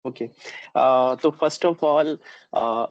Okay. तो first of all,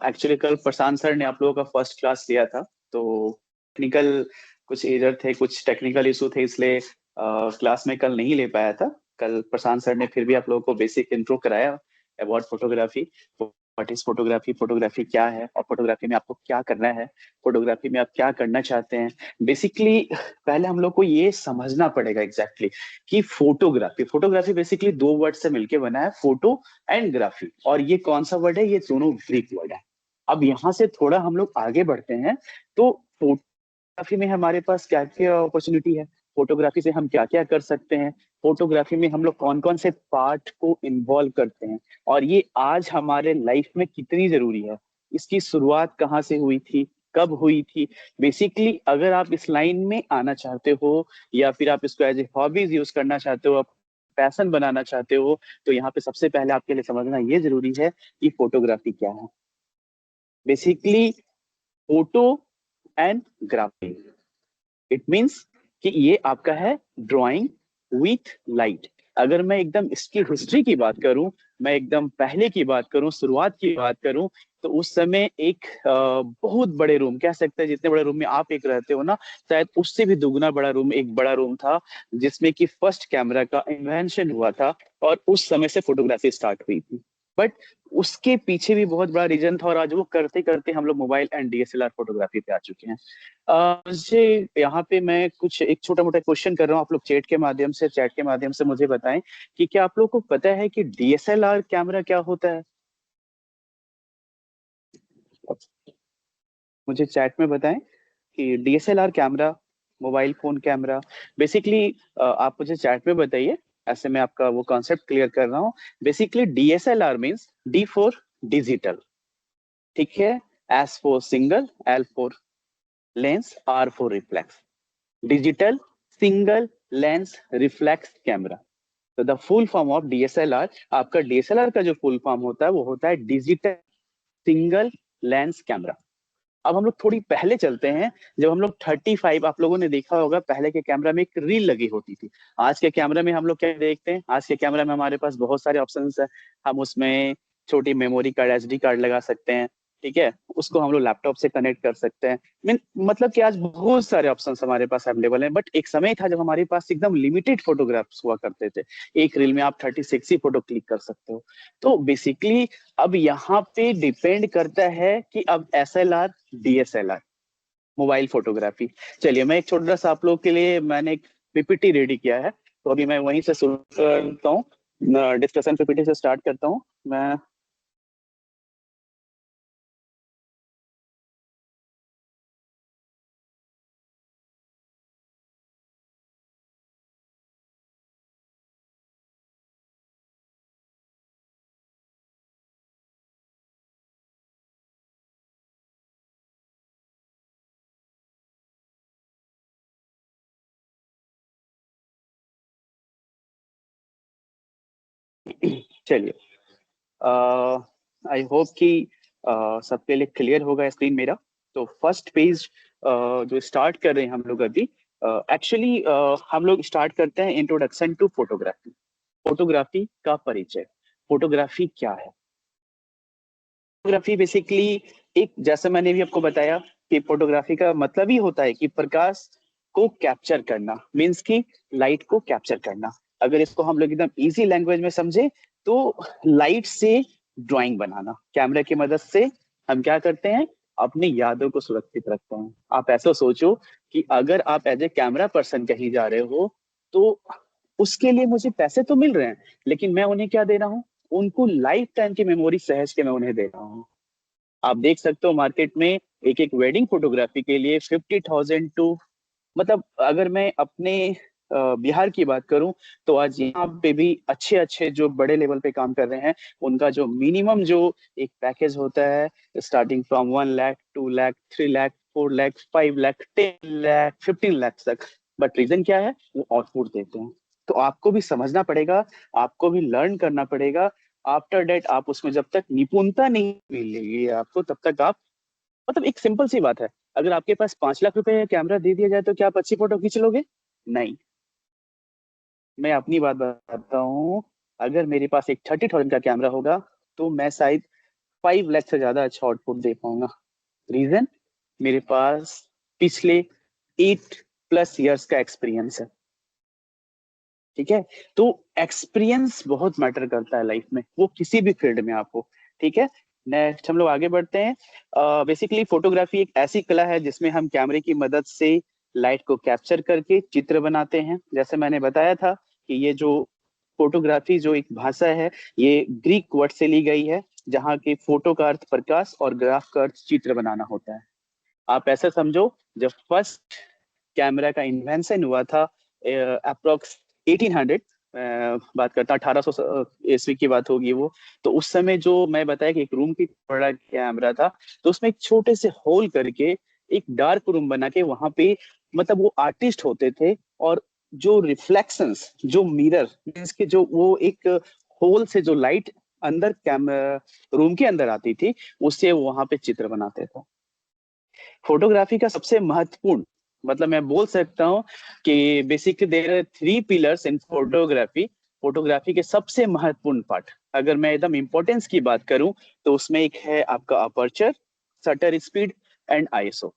actually कल प्रशांत sir ने आप लोगों का फर्स्ट क्लास लिया था, तो टेक्निकल कुछ एरर थे, कुछ टेक्निकल इशू थे, इसलिए क्लास में कल नहीं ले पाया था। कल प्रशांत सर ने फिर भी आप लोगों को बेसिक इंट्रो कराया about photography. What is photography, photography क्या है और फोटोग्राफी में आपको क्या करना है, फोटोग्राफी में आप क्या करना चाहते हैं। बेसिकली पहले हम लोग को ये समझना पड़ेगा एग्जैक्टली कि फोटोग्राफी फोटोग्राफी बेसिकली दो वर्ड से मिलके बना है, फोटो एंड ग्राफी। और ये कौन सा वर्ड है? ये दोनों ग्रीक वर्ड है। अब यहाँ से थोड़ा हम लोग आगे बढ़ते हैं, तो फोटोग्राफी में हमारे पास क्या क्या अपॉर्चुनिटी है, फोटोग्राफी से हम क्या क्या कर सकते हैं, फोटोग्राफी में हम लोग कौन कौन से पार्ट को इन्वॉल्व करते हैं, और ये आज हमारे लाइफ में कितनी जरूरी है, इसकी शुरुआत कहाँ से हुई थी, कब हुई थी। बेसिकली अगर आप इस लाइन में आना चाहते हो या फिर आप इसको एज ए हॉबीज यूज करना चाहते हो, पैशन बनाना चाहते हो, तो यहाँ पे सबसे पहले आपके लिए समझना ये जरूरी है कि फोटोग्राफी क्या है। Basically photo and graphy, it means कि ये आपका है ड्राइंग विथ लाइट। अगर मैं एकदम इसकी हिस्ट्री की बात करूं, मैं एकदम पहले की बात करूं, शुरुआत की बात करूं, तो उस समय एक बहुत बड़े रूम, कह सकते हैं जितने बड़े रूम में आप एक रहते हो ना, शायद उससे भी दुगना बड़ा रूम, एक बड़ा रूम था जिसमें कि फर्स्ट कैमरा का इन्वेंशन हुआ था, और उस समय से फोटोग्राफी स्टार्ट हुई थी। बट उसके पीछे भी बहुत बड़ा रीजन था, और आज वो करते करते हम लोग मोबाइल एंड डीएसएलआर फोटोग्राफी पे आ चुके हैं। मुझे यहाँ पे मैं कुछ एक छोटा मोटा क्वेश्चन कर रहा हूँ, आप लोग चैट के माध्यम से मुझे बताएं कि क्या आप लोग को पता है कि डीएसएलआर कैमरा क्या होता है? मुझे चैट में बताएं कि DSLR camera, mobile phone camera, basically आप मुझे चैट में बताइए, ऐसे मैं आपका वो कॉन्सेप्ट क्लियर कर रहा हूँ। Basically DSLR means D for digital, ठीक है, S for single, L for lens, R for reflex, digital single lens reflex camera. तो the full form of DSLR, आपका डीएसएलआर का जो फुल फॉर्म होता है वो होता है डिजिटल सिंगल लेंस कैमरा। अब हम लोग थोड़ी पहले चलते हैं, जब हम लोग 35, आप लोगों ने देखा होगा पहले के कैमरा में एक रील लगी होती थी। आज के कैमरा में हम लोग क्या देखते हैं? आज के कैमरा में हमारे पास बहुत सारे ऑप्शंस है। हम उसमें छोटी मेमोरी कार्ड, एसडी कार्ड लगा सकते हैं, ठीक है, उसको हम लोग लैपटॉप से कनेक्ट कर सकते हैं। मीन मतलब कि आज बहुत सारे ऑप्शंस हमारे पास अवेलेबल हैं। बट एक समय था जब हमारे पास एकदम लिमिटेड फोटोग्राफ्स हुआ करते थे, एक रील में आप 36 ही फोटो क्लिक कर सकते हो। तो बेसिकली अब यहाँ पे डिपेंड करता है कि अब एसएलआर, डीएसएलआर, मोबाइल फोटोग्राफी। चलिए मैं एक छोटा सा आप लोग के लिए मैंने एक पीपीटी रेडी किया है, तो अभी मैं वहीं से शुरू करता हूँ, डिस्कशन पीपीटी से स्टार्ट करता हूँ मैं। चलिए, आई होप कि सबके लिए क्लियर होगा स्क्रीन मेरा। तो फर्स्ट पेज जो स्टार्ट कर रहे हैं हम लोग अभी, एक्चुअली हम लोग स्टार्ट करते हैं इंट्रोडक्शन टू फोटोग्राफी। फोटोग्राफी का परिचय, फोटोग्राफी क्या है? फोटोग्राफी बेसिकली एक, जैसे मैंने भी आपको बताया कि फोटोग्राफी का मतलब ही होता है कि प्रकाश को कैप्चर करना, मीन्स की लाइट को कैप्चर करना। अगर इसको हम लोग एकदम इजी लैंग्वेज में समझे, तो लाइट से ड्राइंग बनाना, कैमरा की मदद से हम क्या करते हैं? अपनी यादों को सुरक्षित रखते हैं। आप ऐसा सोचो कि अगर आप एज ए कैमरा पर्सन कहीं जा रहे हो, तो उसके लिए मुझे पैसे तो मिल रहे हैं, लेकिन मैं उन्हें क्या दे रहा हूँ? उनको लाइफ टाइम की मेमोरी सहज के मैं उन्हें दे रहा हूँ। आप देख सकते हो मार्केट में एक एक वेडिंग फोटोग्राफी के लिए 50,000 टू, मतलब अगर मैं अपने बिहार की बात करूं, तो आज यहाँ पे भी अच्छे अच्छे जो बड़े लेवल पे काम कर रहे हैं, उनका जो मिनिमम जो एक पैकेज होता है, स्टार्टिंग फ्रॉम 1 लाख, 2 लाख, 3 लाख, 4 लाख, 5 लाख, 10 लाख, 15 लाख तक। बट रीजन क्या है? वो आउटपुट देते हैं। तो आपको भी समझना पड़ेगा, आपको भी लर्न करना पड़ेगा। आफ्टर डेट आप उसमें जब तक निपुणता नहीं मिलेगी आपको, तब तक आप, मतलब एक सिंपल सी बात है, अगर आपके पास 5 लाख रुपए का कैमरा दे दिया जाए तो क्या आप अच्छी फोटो खींच लोगे? नहीं। मैं अपनी बात बताता हूँ, अगर मेरे पास एक 30,000 का कैमरा होगा तो मैं शायद 5 लाख से ज्यादा अच्छा आउटपुट दे पाऊंगा। रीजन, मेरे पास पिछले 8+ इयर्स का एक्सपीरियंस है। ठीक है, तो एक्सपीरियंस बहुत मैटर करता है लाइफ में, वो किसी भी फील्ड में आप हो। ठीक है, नेक्स्ट हम लोग आगे बढ़ते हैं। बेसिकली फोटोग्राफी एक ऐसी कला है जिसमें हम कैमरे की मदद से लाइट को कैप्चर करके चित्र बनाते हैं। जैसे मैंने बताया था कि ये जो फोटोग्राफी जो एक भाषा है, ये ग्रीक वर्ड से ली गई है, जहाँ की फोटो का अर्थ प्रकाश और ग्राफ का अर्थ चित्र बनाना होता है। आप ऐसा समझो, जब फर्स्ट कैमरा का इन्वेंशन हुआ था अप्रोक्स 1800, बात करता 1800 ईस्वी की बात होगी वो। तो उस समय जो मैं बताया कि एक रूम की बड़ा कैमरा था, तो उसमें एक छोटे से होल करके एक डार्क रूम बना के वहां पे, मतलब वो आर्टिस्ट होते थे, और जो रिफ्लेक्शंस, जो मिरर मींस के जो वो एक होल से जो लाइट अंदर कैमरा रूम के अंदर आती थी, उससे वो वहां पे चित्र बनाते थे। फोटोग्राफी का सबसे महत्वपूर्ण, मतलब मैं बोल सकता हूँ कि basically there are 3 pillars in photography. Photography के सबसे महत्वपूर्ण पार्ट, अगर मैं एकदम इंपॉर्टेंस की बात करूं, तो उसमें एक है आपका aperture, shutter speed and ISO.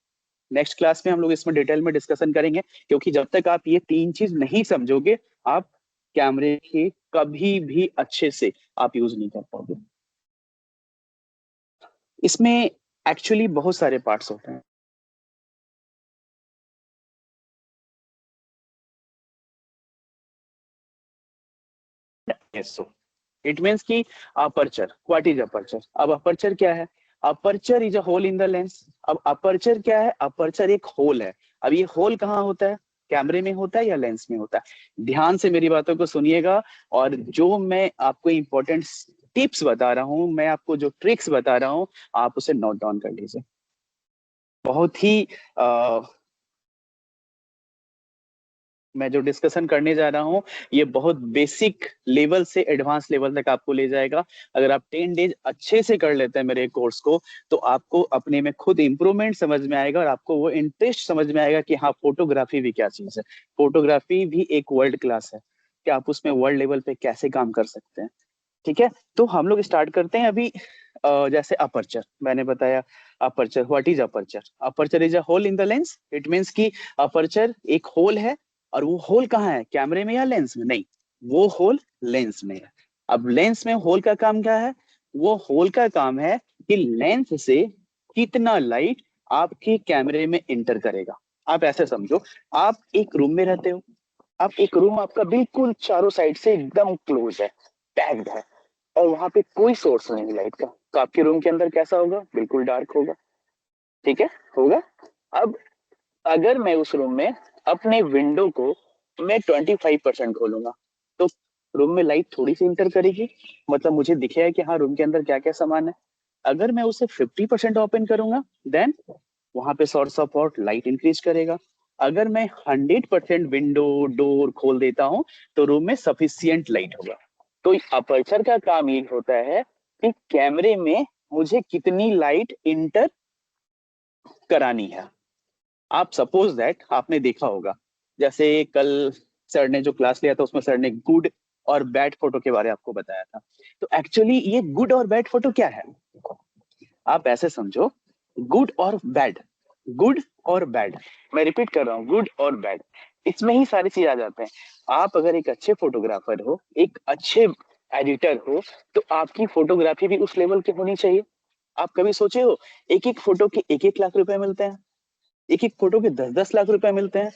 Next class में हम लोग इसमें डिटेल में डिस्कशन करेंगे, क्योंकि जब तक आप ये 3 चीज नहीं समझोगे, आप कैमरे के कभी भी अच्छे से आप यूज नहीं कर पाओगे। इसमें एक्चुअली बहुत सारे पार्ट्स होते हैं। आईएसओ, इट मीन्स कि अपर्चर, व्हाट इज अपर्चर? अब अपर्चर क्या है? Aperture is a hole in the lens. अब अपर्चर क्या है? अपर्चर एक होल है। अब ये होल कहाँ होता है? कैमरे में होता है या लेंस में होता है? ध्यान से मेरी बातों को सुनिएगा, और जो मैं आपको इंपॉर्टेंट टिप्स बता रहा हूँ, मैं आपको जो ट्रिक्स बता रहा हूँ, आप उसे नोट डाउन कर लीजिए। बहुत ही मैं जो डिस्कशन करने जा रहा हूँ, ये बहुत बेसिक लेवल से एडवांस लेवल तक आपको ले जाएगा। अगर आप 10 डेज अच्छे से कर लेते हैं मेरे कोर्स को, तो आपको अपने में खुद इंप्रूवमेंट समझ में आएगा, और आपको वो इंटरेस्ट समझ में आएगा कि हाँ, फोटोग्राफी भी क्या चीज है। फोटोग्राफी भी एक वर्ल्ड क्लास है, कि आप उसमें वर्ल्ड लेवल पे कैसे काम कर सकते हैं। ठीक है, तो हम लोग स्टार्ट करते हैं अभी। जैसे अपर्चर मैंने बताया, aperture, what is aperture? Aperture is a hole in the lens. It means कि अपर्चर एक होल है, और वो होल कहाँ है? कैमरे में या लेंस में? नहीं, वो होल लेंस में है। अब लेंस में होल का काम क्या है? वो होल का काम है कि लेंस से कितना लाइट आपके कैमरे में इंटर करेगा। आप ऐसे समझो, आप एक रूम में रहते हो, आप एक रूम आपका बिल्कुल चारों साइड से एकदम क्लोज है, पैक्ड है, और वहां पे कोई सोर्स नहीं लाइट का, तो आपके रूम के अंदर कैसा होगा? बिल्कुल डार्क होगा। ठीक है, होगा। अब अगर मैं उस रूम में अपने विंडो को मैं 25% खोलूंगा, तो रूम में लाइट थोड़ी सी इंटर करेगी, मतलब मुझे दिखेगा कि हाँ, रूम के अंदर क्या क्या सामान है। अगर मैं उसे 50% ओपन करूंगा, देन वहां पे source of out light increase करेगा। अगर मैं 100% विंडो डोर खोल देता हूं, तो रूम में सफिशियंट लाइट होगा। तो अपर्चर का काम ये होता है कि कैमरे में मुझे कितनी लाइट इंटर करानी है। आप सपोज दैट आपने देखा होगा, जैसे कल सर ने जो क्लास लिया था, उसमें सर ने गुड और बैड फोटो के बारे में आपको बताया था। तो एक्चुअली ये गुड और बैड फोटो क्या है? आप ऐसे समझो, गुड और बैड, गुड और बैड, मैं रिपीट कर रहा हूँ, गुड और बैड, इसमें ही सारी चीज आ जाते हैं। आप अगर एक अच्छे फोटोग्राफर हो, एक अच्छे एडिटर हो, तो आपकी फोटोग्राफी भी उस लेवल की होनी चाहिए। आप कभी सोचे हो, एक एक फोटो के 1-1 लाख रुपए मिलते हैं, एक एक फोटो के 10-10 लाख रुपए मिलते हैं।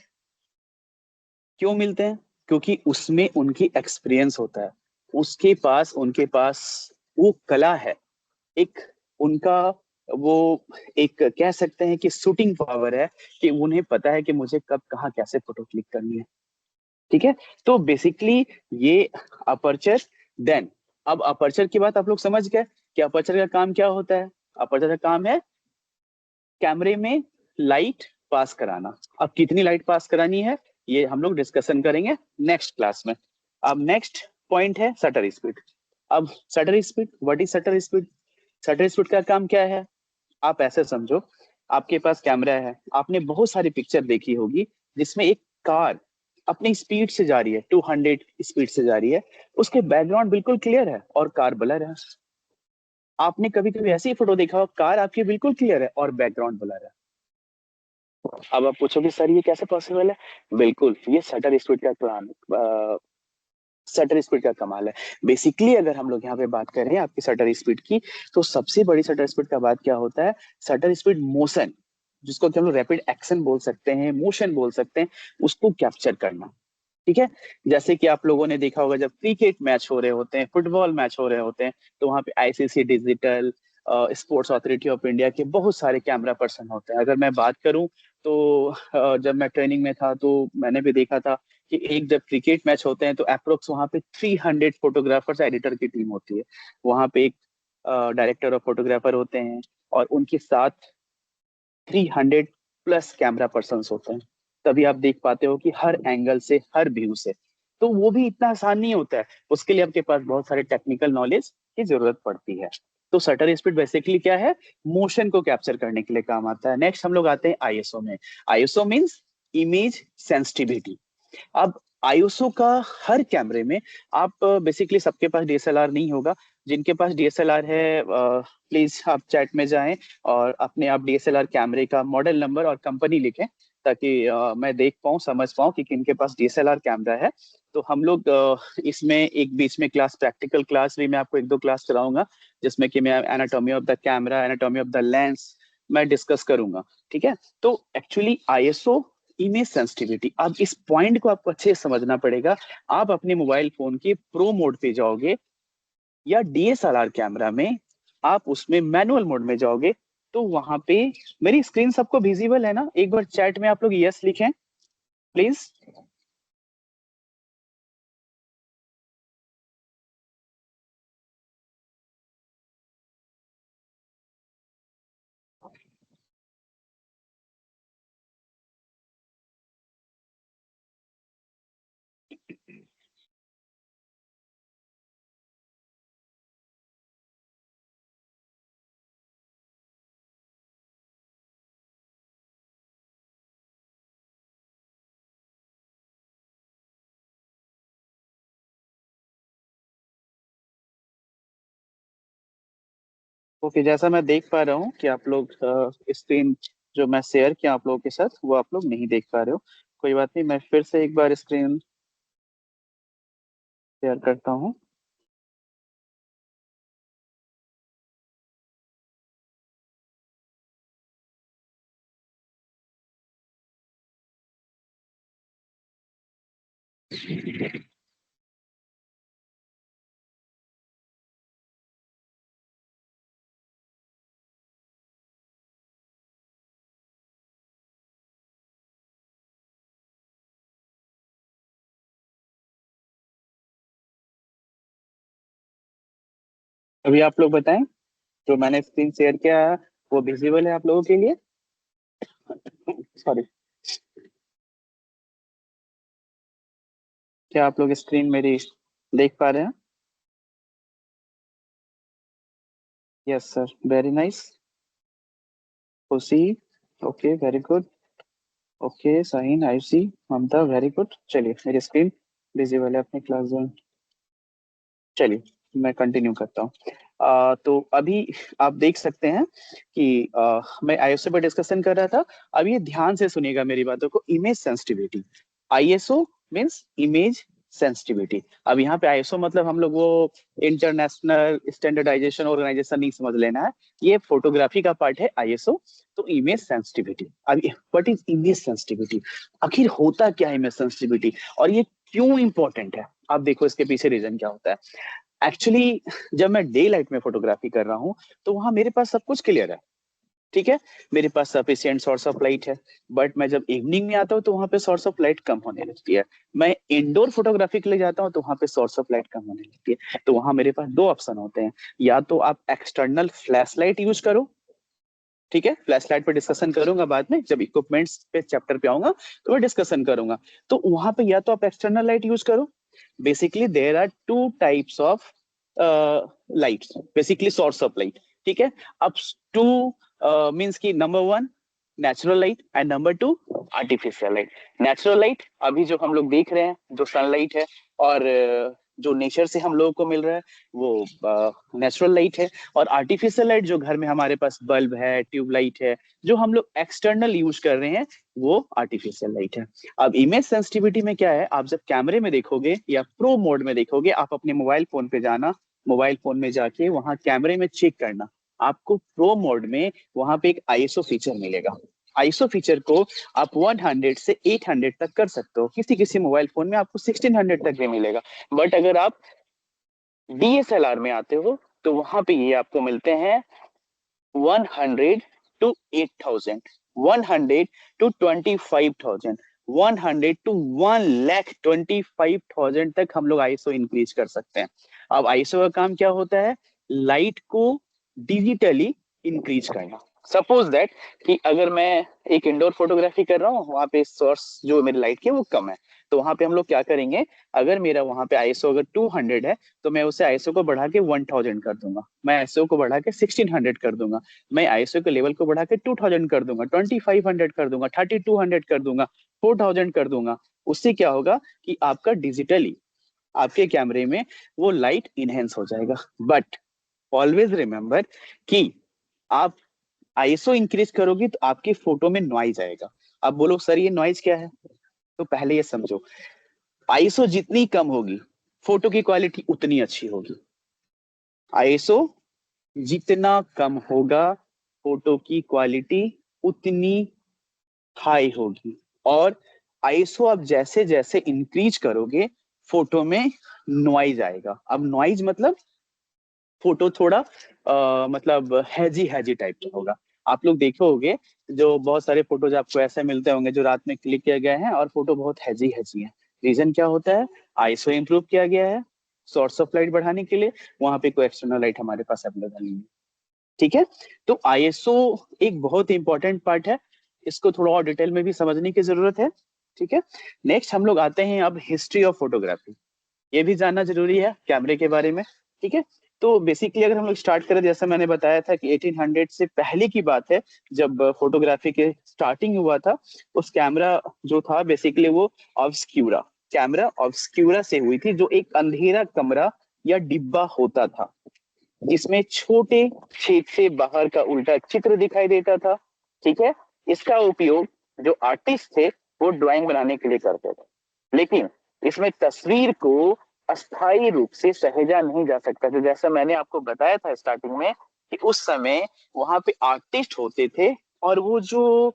क्यों मिलते हैं? क्योंकि उसमें उनकी एक्सपीरियंस होता है, उसके पास, उनके पास वो कला है, एक उनका वो, एक कह सकते हैं कि शूटिंग पावर है, कि उन्हें पता है कि मुझे कब कहाँ कैसे फोटो क्लिक करनी है। ठीक है, तो बेसिकली ये अपर्चर। देन अब अपर्चर की बात आप लोग समझ गए कि अपर्चर का काम क्या होता है। अपर्चर का काम है कैमरे में लाइट पास कराना। अब कितनी लाइट पास करानी है, ये हम लोग डिस्कशन करेंगे नेक्स्ट क्लास में। अब नेक्स्ट पॉइंट है शटर स्पीड। अब shutter speed, what is shutter speed? Shutter speed का काम क्या है? आप ऐसे समझो, आपके पास कैमरा है, आपने बहुत सारी पिक्चर देखी होगी जिसमें एक कार अपनी स्पीड से जा रही है, 200 स्पीड से जा रही है, उसके बैकग्राउंड बिल्कुल क्लियर है और कार ब्लर है। आपने कभी कभी ऐसी फोटो देखा हो, कार आपकी बिल्कुल क्लियर है और बैकग्राउंड ब्लर है। अब आप पूछोगे सर ये कैसे पॉसिबल है? बिल्कुल, ये शटर स्पीड का प्लान, शटर स्पीड का कमाल है। बेसिकली अगर हम लोग यहाँ पे बात करें आपकी शटर स्पीड की, तो सबसे बड़ी शटर स्पीड का बात क्या होता है? शटर स्पीड मोशन, जिसको कि हम लोग रैपिड एक्शन बोल सकते हैं, मोशन बोल सकते हैं, उसको कैप्चर करना। ठीक है, जैसे कि आप लोगों ने देखा होगा जब क्रिकेट मैच हो रहे होते हैं, फुटबॉल मैच हो रहे होते हैं, तो वहां पे ICC digital sports authority of India के बहुत सारे कैमरा पर्सन होते हैं। अगर मैं बात करूं तो जब मैं ट्रेनिंग में था तो मैंने भी देखा था कि एक जब क्रिकेट मैच होते हैं तो अप्रोक्स वहां पे 300 फोटोग्राफर्स एडिटर की टीम होती है। वहां पे एक डायरेक्टर और फोटोग्राफर होते हैं और उनके साथ 300 प्लस कैमरा पर्सन होते हैं। तभी आप देख पाते हो कि हर एंगल से, हर व्यू से। तो वो भी इतना आसान नहीं होता है, उसके लिए आपके पास बहुत सारे टेक्निकल नॉलेज की जरूरत पड़ती है। तो शटर स्पीड बेसिकली क्या है? मोशन को कैप्चर करने के लिए काम आता है। नेक्स्ट हम लोग आते हैं आईएसओ में। ISO means image sensitivity. अब आईएसओ का हर कैमरे में, आप बेसिकली सबके पास डीएसएलआर नहीं होगा। जिनके पास डीएसएलआर है प्लीज आप चैट में जाएं और अपने आप डीएसएलआर कैमरे का मॉडल नंबर और कंपनी लिखें, ताकि मैं देख पाऊं, समझ पाऊं कि किनके पास डीएसएलआर कैमरा है। तो हम लोग इसमें एक बीच में क्लास, प्रैक्टिकल क्लास भी मैं आपको एक दो क्लास कराऊंगा, जिसमें कि मैं anatomy of the camera, anatomy of the lens मैं डिस्कस करूंगा। ठीक है, तो एक्चुअली आईएसओ इमेज सेंसिटिविटी, अब इस पॉइंट को आपको अच्छे से समझना पड़ेगा। आप अपने मोबाइल फोन के प्रो मोड पे जाओगे या डीएसएलआर कैमरा में, आप उसमें मैनुअल मोड में जाओगे, तो वहां पे मेरी स्क्रीन सबको विजिबल है ना? एक बार चैट में आप लोग यस लिखें प्लीज। ओके, जैसा मैं देख पा रहा हूँ कि आप लोग स्क्रीन जो मैं शेयर किया आप लोगों के साथ, वो आप लोग नहीं देख पा रहे हो। कोई बात नहीं, मैं फिर से एक बार स्क्रीन शेयर करता हूँ। अभी आप लोग बताएं, जो मैंने स्क्रीन शेयर किया है वो विजिबल है आप लोगों के लिए? सॉरी, क्या आप लोग स्क्रीन मेरी देख पा रहे हैं? Yes sir, very nice. Khushi, okay very good. Okay साइन, आयुषी, ममता, वेरी गुड। चलिए मेरी स्क्रीन विजिबल है अपने क्लास जोन। चलिए मैं कंटिन्यू करता हूँ। तो अभी आप देख सकते हैं कि मैं आईएसओ पर डिस्कशन कर रहा था। अब ये ध्यान से सुनिएगा मेरी बातों को। Image sensitivity, ISO means image sensitivity. अब यहाँ पे आईएसओ मतलब हम लोग वो इंटरनेशनल स्टैंडर्डाइजेशन ऑर्गेनाइजेशन नहीं समझ लेना है, ये फोटोग्राफी का पार्ट है आईएसओ। तो इमेज सेंसिटिविटी, अब व्हाट इज इमेज सेंसिटिविटी? आखिर होता क्या है इमेज सेंसिटिविटी, और ये क्यों इंपॉर्टेंट है? आप देखो इसके पीछे रीजन क्या होता है। एक्चुअली जब मैं डे लाइट में फोटोग्राफी कर रहा हूँ तो वहां मेरे पास सब कुछ क्लियर है। ठीक है, मेरे पास सफिशियंट सोर्स ऑफ लाइट है। बट मैं जब इवनिंग में आता हूँ तो वहां पे सोर्स ऑफ लाइट कम होने लगती है। मैं इंडोर फोटोग्राफी के लिए जाता हूँ तो वहां पे सोर्स ऑफ लाइट कम होने लगती है। तो वहां मेरे पास दो ऑप्शन होते हैं, या तो आप एक्सटर्नल फ्लैश लाइट यूज करो। ठीक है, फ्लैश लाइट पे डिस्कशन करूंगा बाद में, जब इक्विपमेंट्स पे चैप्टर पे आऊंगा तो मैं डिस्कशन करूंगा। तो वहां पे या तो आप एक्सटर्नल लाइट यूज करो। Basically there are two types of lights, basically source of light. ठीक है, अब टू मीन्स की number one natural light and number 2 artificial light. Natural light अभी जो हम लोग देख रहे हैं, जो सनलाइट है और जो नेचर से हम लोगों को मिल रहा है वो नेचुरल लाइट है। और आर्टिफिशियल लाइट जो घर में हमारे पास बल्ब है, ट्यूबलाइट है, जो हम लोग एक्सटर्नल यूज कर रहे हैं, वो आर्टिफिशियल लाइट है। अब इमेज सेंसिटिविटी में क्या है, आप जब कैमरे में देखोगे या प्रो मोड में देखोगे, आप अपने मोबाइल फोन पे जाना, मोबाइल फोन में जाके वहां कैमरे में चेक करना, आपको प्रो मोड में वहां पे एक आईएसओ फीचर मिलेगा। आईएसओ फीचर को आप 100 से 800 तक कर सकते हो, किसी किसी मोबाइल फोन में आपको 1600 तक भी मिलेगा। बट अगर आप डीएसएलआर में आते हो तो वहां पे ये आपको मिलते हैं 100 to 8000, 100 to 25000, 100 to 1,25,000 तक हम लोग आईएसओ इंक्रीज कर सकते हैं। अब आईएसओ का काम क्या होता है, लाइट को डिजिटली इंक्रीज करना। सपोज दैट कि अगर मैं एक इंडोर फोटोग्राफी कर रहा हूँ, वहां पे सोर्स जो मेरी लाइट की वो कम है, तो वहां पे हम लोग क्या करेंगे, अगर मेरा वहां पे आईएसओ अगर 200 है तो मैं उसे आईएसओ को बढ़ा के 1000 कर दूंगा, मैं आईएसओ को बढ़ा के 1600 कर दूंगा, मैं आईएसओ के लेवल को बढ़ा के 2000 कर दूंगा, 2500 कर दूंगा, 3200 कर दूंगा, 4000 कर दूंगा। उससे क्या होगा कि आपका डिजिटली आपके कैमरे में वो लाइट इनहेंस हो जाएगा। बट ऑलवेज रिमेंबर कि आप आईएसओ इंक्रीज करोगे तो आपकी फोटो में नॉइज आएगा। अब बोलो सर ये नॉइज क्या है, तो पहले ये समझो, आईएसओ जितनी कम होगी फोटो की क्वालिटी उतनी अच्छी होगी। आईएसओ जितना कम होगा फोटो की क्वालिटी उतनी हाई होगी। और आईएसओ आप जैसे जैसे इंक्रीज करोगे फोटो में नॉइज आएगा। अब नॉइज मतलब फोटो थोड़ा मतलब हैजी हैजी टाइप का होगा। आप लोग देखे होंगे जो बहुत सारे फोटोज आपको ऐसे मिलते होंगे जो रात में क्लिक किए गए हैं और फोटो बहुत हैजी हैजी है। रीजन क्या होता है, आईएसओ इंप्रूव किया गया है सोर्स ऑफ लाइट बढ़ाने के लिए, वहां पे कोई एक्सटर्नल लाइट हमारे पास अवेलेबल नहीं है। ठीक है, तो आईएसओ एक बहुत इंपॉर्टेंट पार्ट है, इसको थोड़ा और डिटेल में भी समझने की जरूरत है। ठीक है, नेक्स्ट हम लोग आते हैं अब हिस्ट्री ऑफ फोटोग्राफी। ये भी जानना जरूरी है कैमरे के बारे में। ठीक है, तो बेसिकली अगर हम लोग स्टार्ट करें, जैसा मैंने बताया था कि 1800 से पहले की बात है, जब फोटोग्राफी के स्टार्टिंग हुआ था, उस कैमरा जो था बेसिकली वो ऑब्सक्यूरा, कैमरा ऑब्सक्यूरा से हुई थी, जो एक अंधेरा कमरा या डिब्बा होता था जिसमें छोटे छेद से बाहर का उल्टा चित्र दिखाई देता था। ठीक है, इसका उपयोग जो आर्टिस्ट थे वो ड्राइंग बनाने के लिए करते थे, लेकिन इसमें तस्वीर को अस्थायी रूप से सहेजा नहीं जा सकता था। जैसा मैंने आपको बताया था स्टार्टिंग में कि उस समय वहां पे आर्टिस्ट होते थे और वो जो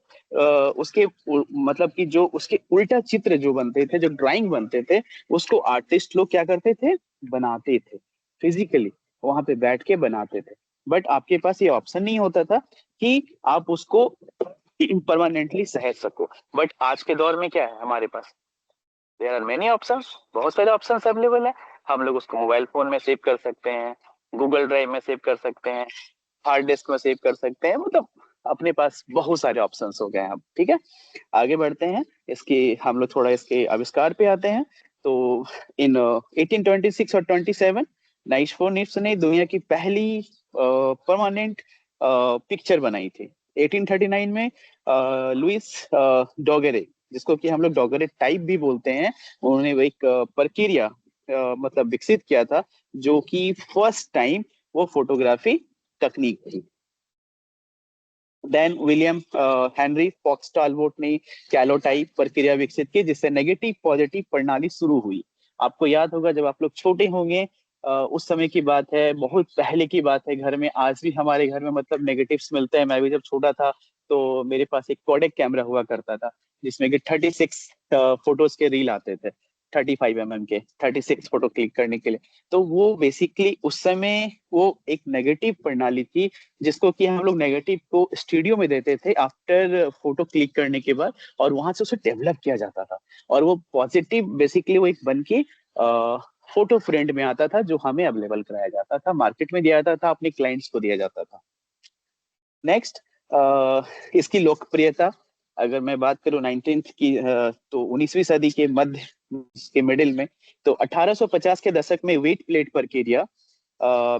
उसके मतलब कि जो उसके उल्टा चित्र जो बनते थे, जो ड्राइंग बनते थे, उसको आर्टिस्ट लोग क्या करते थे, बनाते थे, फिजिकली वहां पे बैठ के बनाते थे। बट आपके पास ये ऑप्शन नहीं होता था कि आप उसको परमानेंटली सहेज सको। बट आज के दौर में क्या है हमारे पास, देयर आर मेनी ऑप्शंस, बहुत सारे ऑप्शंस अवेलेबल है। हम लोग उसको मोबाइल फोन में सेव कर सकते हैं, गूगल ड्राइव में सेव कर सकते हैं, हार्ड डिस्क में सेव कर सकते हैं, मतलब अपने पास बहुत सारे ऑप्शंस हो गए हैं अब। ठीक है, आगे बढ़ते हैं, इसके हम लोग थोड़ा इसके आविष्कार पे आते हैं। तो इन 1826 और 27 नाइस फोर निप्स ने दुनिया की पहली परमानेंट पिक्चर बनाई थी। 1839 में लुइस डॉगरे, जिसको कि हम लोग डॉगरे टाइप भी बोलते हैं, उन्होंने एक प्रक्रिया मतलब विकसित किया था जो कि फर्स्ट टाइम वो फोटोग्राफी तकनीक थी। देन विलियम हेनरी फॉक्स टालबोट ने कैलोटाइप प्रक्रिया विकसित की, जिससे नेगेटिव पॉजिटिव प्रणाली शुरू हुई। आपको याद होगा जब आप लोग छोटे होंगे, उस समय की बात है, बहुत पहले की बात है, घर में आज भी हमारे घर में मतलब नेगेटिव्स मिलते हैं। मैं भी जब छोटा था तो मेरे पास एक कोडेक कैमरा हुआ करता था जिसमें कि 36 फोटोज के रील आते थे, 35 mm के 36 फोटो क्लिक करने के लिए। तो वो बेसिकली उस समय वो एक नेगेटिव प्रणाली थी जिसको कि हम लोग नेगेटिव को स्टूडियो में देते थे आफ्टर फोटो क्लिक करने के बाद, और वहां से उसे डेवलप किया जाता था और वो पॉजिटिव बेसिकली वो एक बन के फोटो फ्रेंड में आता था जो हमें अवेलेबल कराया जाता था, मार्केट में दिया जाता था, अपने क्लाइंट्स को दिया जाता था। नेक्स्ट इसकी लोकप्रियता, अगर मैं बात करूं 19th की तो 19वीं सदी के मध्य के मिडिल में, तो 1850 के दशक में वेट प्लेट प्रक्रिया,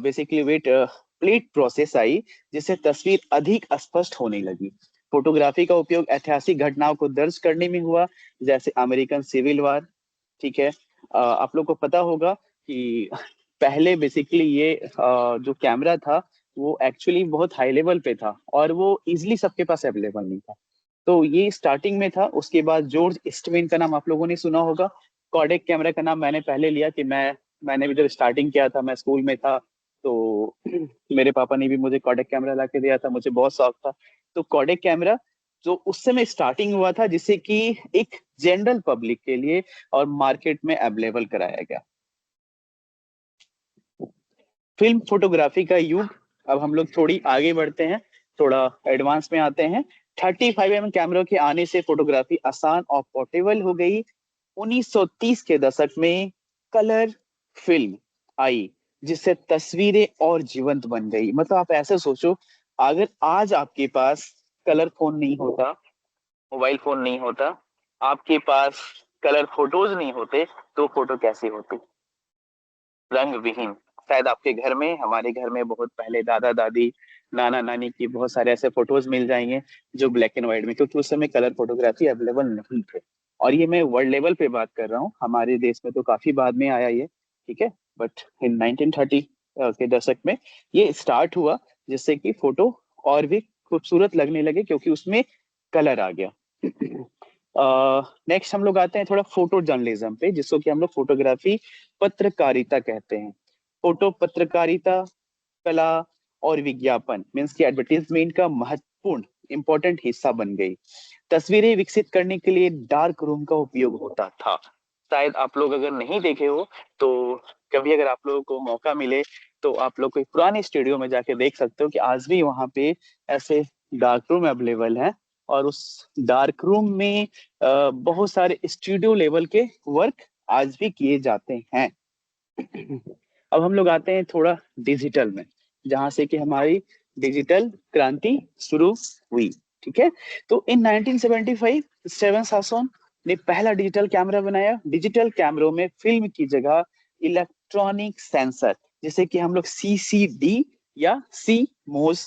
बेसिकली वेट प्लेट प्रोसेस आई, जिससे तस्वीर अधिक स्पष्ट होने लगी। फोटोग्राफी का उपयोग ऐतिहासिक घटनाओं को दर्ज करने में हुआ, जैसे अमेरिकन सिविल वार। ठीक है, आप लोग को पता होगा कि पहले बेसिकली ये जो कैमरा था वो एक्चुअली बहुत हाई लेवल पे था और वो इजिली सबके पास अवेलेबल नहीं था। तो ये स्टार्टिंग में था। उसके बाद जॉर्ज ईस्टमैन का नाम आप लोगों ने सुना होगा। कोडेक कैमरा का नाम मैंने पहले लिया कि मैंने भी जब स्टार्टिंग किया था, मैं स्कूल में था, तो मेरे पापा ने भी मुझे कोडेक कैमरा ला के दिया था, मुझे बहुत शौक था। तो कोडेक कैमरा जो उस समय स्टार्टिंग हुआ था, जिससे कि एक जनरल पब्लिक के लिए और मार्केट में अवेलेबल कराया गया। फिल्म फोटोग्राफी का युग, अब हम लोग थोड़ी आगे बढ़ते हैं, थोड़ा एडवांस में आते हैं। 35mm कैमरों के आने से फोटोग्राफी आसान और पोर्टेबल हो गई। 1930 के दशक में कलर फिल्म आई, जिससे तस्वीरें और जीवंत बन गई। मतलब आप ऐसे सोचो, अगर आज आपके पास कलर फोन नहीं होता, मोबाइल फोन नहीं होता, आपके पास कलर फोटोज नहीं होते, तो फोटो कैसी होती? रंग विहीन। शायद आपके घर में, हमारे घर में बहुत पहले दादा दादी, नाना नानी की बहुत सारे ऐसे फोटोज मिल जाएंगे जो ब्लैक एंड व्हाइट में, क्योंकि उस समय कलर फोटोग्राफी अवेलेबल नहीं थे। और ये मैं वर्ल्ड लेवल पे बात कर रहा हूँ, हमारे देश में तो काफी बाद में आया ये। ठीक है, बट इन 1930 के दशक में ये स्टार्ट हुआ, जिससे कि फोटो और भी खूबसूरत लगने लगे क्योंकि उसमें कलर आ गया। नेक्स्ट हम लोग आते हैं थोड़ा फोटो जर्नलिज्म पे, जिसको कि हम लोग फोटोग्राफी पत्रकारिता कहते हैं। फोटो पत्रकारिता कला और विज्ञापन मीन्स की एडवर्टीजमेंट का महत्वपूर्ण इंपॉर्टेंट हिस्सा बन गई। तस्वीरें विकसित करने के लिए डार्क रूम का उपयोग होता था। शायद आप लोग अगर नहीं देखे हो तो कभी अगर आप लोगों को मौका मिले तो आप लोग कोई पुराने स्टूडियो में जाके देख सकते हो कि आज भी वहां पे ऐसे डार्क रूम अवेलेबल है। और उस डार्क रूम में बहुत सारे स्टूडियो लेवल के वर्क आज भी किए जाते हैं। अब हम लोग आते हैं थोड़ा डिजिटल में, जहां से कि हमारी डिजिटल क्रांति शुरू हुई। ठीक है, तो इन 1975 स्टीवन सासोन ने पहला डिजिटल कैमरा बनाया। डिजिटल कैमरों में फिल्म की जगह इलेक्ट्रॉनिक सेंसर, जिसे कि हम लोग CCD या सी मोस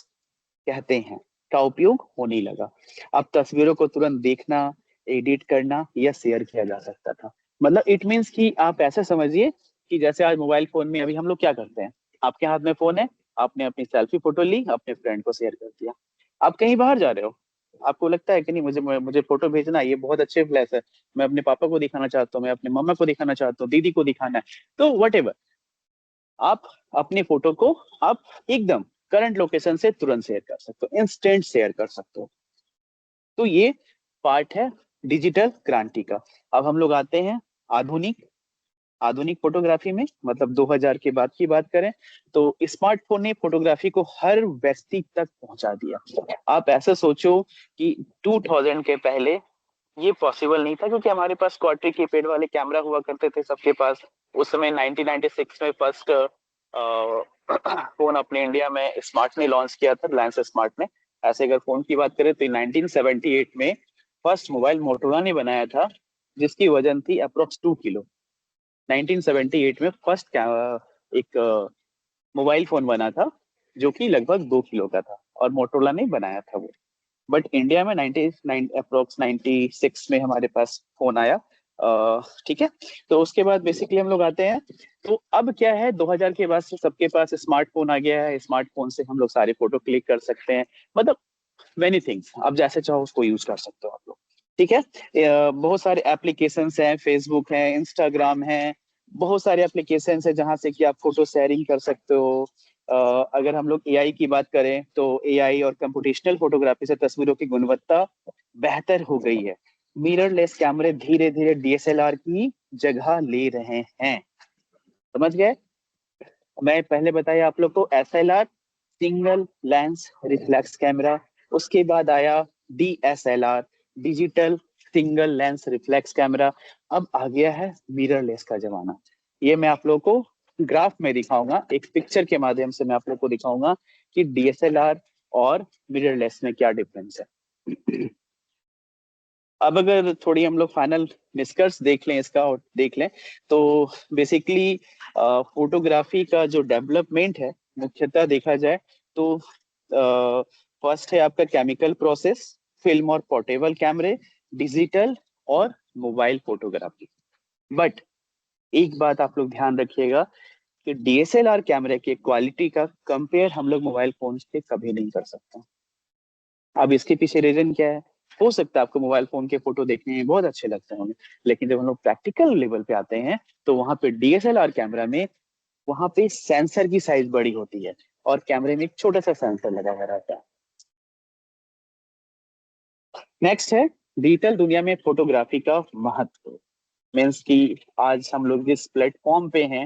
कहते हैं, का उपयोग होने लगा। अब तस्वीरों को तुरंत देखना, एडिट करना या शेयर किया जा सकता था। मतलब इट मीन्स कि आप ऐसा समझिए कि जैसे आज मोबाइल फोन में अभी हम लोग क्या करते हैं, आपके हाथ में फोन है, आपने अपनी सेल्फी फोटो ली, अपने फ्रेंड को शेयर कर दिया। आप कहीं बाहर जा रहे हो, आपको लगता है कि नहीं मुझे मुझे फोटो भेजना है, ये बहुत अच्छे फ्लैश है, मैं अपने पापा को दिखाना चाहता हूँ, मैं अपने मम्मा को दिखाना चाहता हूँ, दीदी को दिखाना है, तो वट आप अपनी फोटो को आप एकदम करंट लोकेशन से तुरंत शेयर कर सकते हो, इंस्टेंट शेयर कर सकते हो। तो ये पार्ट है डिजिटल क्रांति का। अब हम लोग आते हैं आधुनिक आधुनिक फोटोग्राफी में, मतलब 2000 के बाद की बात करें तो स्मार्टफोन ने फोटोग्राफी को हर व्यक्ति तक पहुंचा दिया। आप ऐसा सोचो कि 2000 के पहले ये पॉसिबल नहीं था, क्योंकि हमारे पास क्वार्टर कीपैड वाले कैमरा हुआ करते थे सबके पास। उस समय 1996 में फर्स्ट फोन अपने इंडिया में स्मार्ट ने लॉन्च किया था, रिलायंस स्मार्ट ने। ऐसे अगर फोन की बात करें तो 1978 में फर्स्ट मोबाइल मोटोरोला ने बनाया था, जिसकी वजन थी अप्रोक्स 2 किलो। 1978 में फर्स्ट एक मोबाइल फोन बना था जो कि लगभग 2 किलो का था, और मोटोरोला ने बनाया था वो। बट इंडिया में 99 अप्रोक्स 96 में हमारे पास फोन आया। ठीक है, तो उसके बाद बेसिकली हम लोग आते हैं, तो अब क्या है, 2000 के बाद से सबके पास स्मार्टफोन आ गया है। स्मार्टफोन से हम लोग सारे फोटो क्लिक कर सकते हैं, मतलब मेनी थिंग्स, आप जैसे चाहो उसको यूज कर सकते हो आप लोग। ठीक है, बहुत सारे एप्लीकेशंस हैं, फेसबुक है, इंस्टाग्राम है, बहुत सारे एप्लीकेशंस है जहां से कि आप फोटो शेयरिंग कर सकते हो। अगर हम लोग एआई की बात करें तो एआई और कंप्यूटेशनल फोटोग्राफी से तस्वीरों की गुणवत्ता बेहतर हो गई है। मिररलेस कैमरे धीरे धीरे DSLR की जगह ले रहे हैं। समझ गए? मैं पहले बताया आप लोग को SLR, single lens reflex camera. उसके बाद आया DSLR, digital single lens reflex camera. अब आ गया है मिररलेस का जमाना। ये मैं आप लोग को ग्राफ में दिखाऊंगा, एक पिक्चर के माध्यम से मैं आप लोग को दिखाऊंगा कि DSLR और मिररलेस में क्या डिफरेंस है। अब अगर थोड़ी हम लोग फाइनल निष्कर्ष देख लें इसका, और देख लें तो बेसिकली फोटोग्राफी का जो डेवलपमेंट है, मुख्यतः देखा जाए तो फर्स्ट है आपका केमिकल प्रोसेस, फिल्म और पोर्टेबल कैमरे, डिजिटल और मोबाइल फोटोग्राफी। बट एक बात आप लोग ध्यान रखिएगा कि डीएसएलआर कैमरे के क्वालिटी का कंपेयर हम लोग मोबाइल फोन से कभी नहीं कर सकते। अब इसके पीछे रीजन क्या है? हो सकता है आपको मोबाइल फोन के फोटो देखने में बहुत अच्छे लगते होंगे, लेकिन जब हम लोग प्रैक्टिकल लेवल पे आते हैं तो वहां पे डीएसएलआर कैमरा में वहां पे सेंसर की साइज बड़ी होती है और कैमरे में एक छोटा सा सेंसर लगा हुआ रहता है। नेक्स्ट है डिजिटल दुनिया में फोटोग्राफी का महत्व। मीन्स कि आज हम लोग जिस प्लेटफॉर्म पे हैं,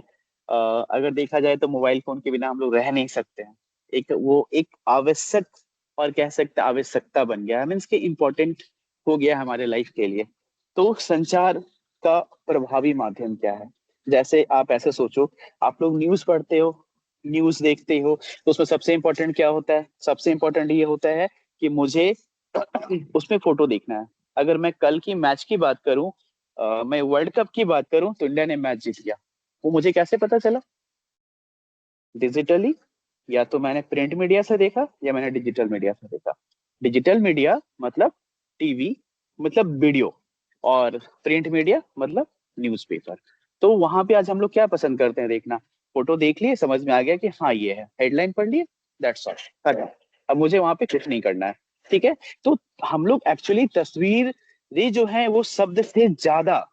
अगर देखा जाए तो मोबाइल फोन के बिना हम लोग रह नहीं सकते हैं। एक आवश्यक और कह सकते आवश्यकता बन गया है, मीन्स कि इम्पोर्टेंट हो गया हमारे लाइफ के लिए। तो संचार का प्रभावी माध्यम क्या है? जैसे आप ऐसे सोचो, आप लोग न्यूज पढ़ते हो, न्यूज देखते हो, तो उसमें सबसे इम्पोर्टेंट क्या होता है? सबसे इम्पोर्टेंट ये होता है कि मुझे उसमें फोटो देखना है। अगर मैं कल की मैच की बात करूं, मैं वर्ल्ड कप की बात करूं तो इंडिया ने मैच जीत गया, वो मुझे कैसे पता चला? डिजिटली। या तो मैंने प्रिंट मीडिया से देखा या मैंने डिजिटल मीडिया से देखा। डिजिटल मीडिया मतलब टीवी, मतलब वीडियो, और प्रिंट मीडिया मतलब न्यूज़पेपर। तो वहां पे आज हम लोग क्या पसंद करते हैं देखना? फोटो देख लिए, समझ में आ गया कि हाँ ये है, हेडलाइन पढ़ लिए, दैट्स ऑल, खत्म। अब मुझे वहां पे कुछ नहीं करना है। ठीक है। तो हम लोग एक्चुअली तस्वीर ये जो है वो शब्द से ज्यादा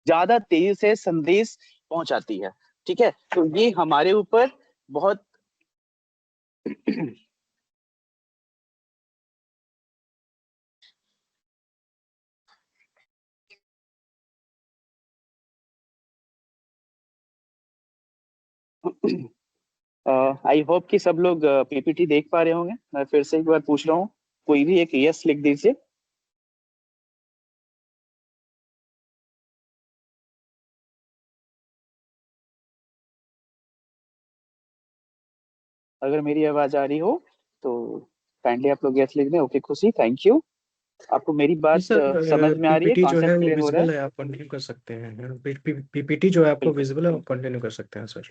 ज्यादा तेजी से संदेश पहुंचाती है। ठीक है। तो ये हमारे ऊपर बहुत आई होप कि सब लोग पीपीटी देख पा रहे होंगे। मैं फिर से एक बार पूछ रहा हूँ, कोई भी एक यस लिख दीजिए। अगर मेरी आवाज आ रही हो तो काइंडली आप लोग यस लिख दें। ओके खुशी, थैंक यू। आपको मेरी जी बात सर, समझ में आ रही है? पीपीटी जो है कॉन्सेप्ट वो क्लियर हो रहा है? विजिबल है, आप कंटिन्यू कर सकते हैं। पीपीटी जो है आपको बिल्कुल विजिबल है, आप कंटिन्यू कर सकते हैं सर।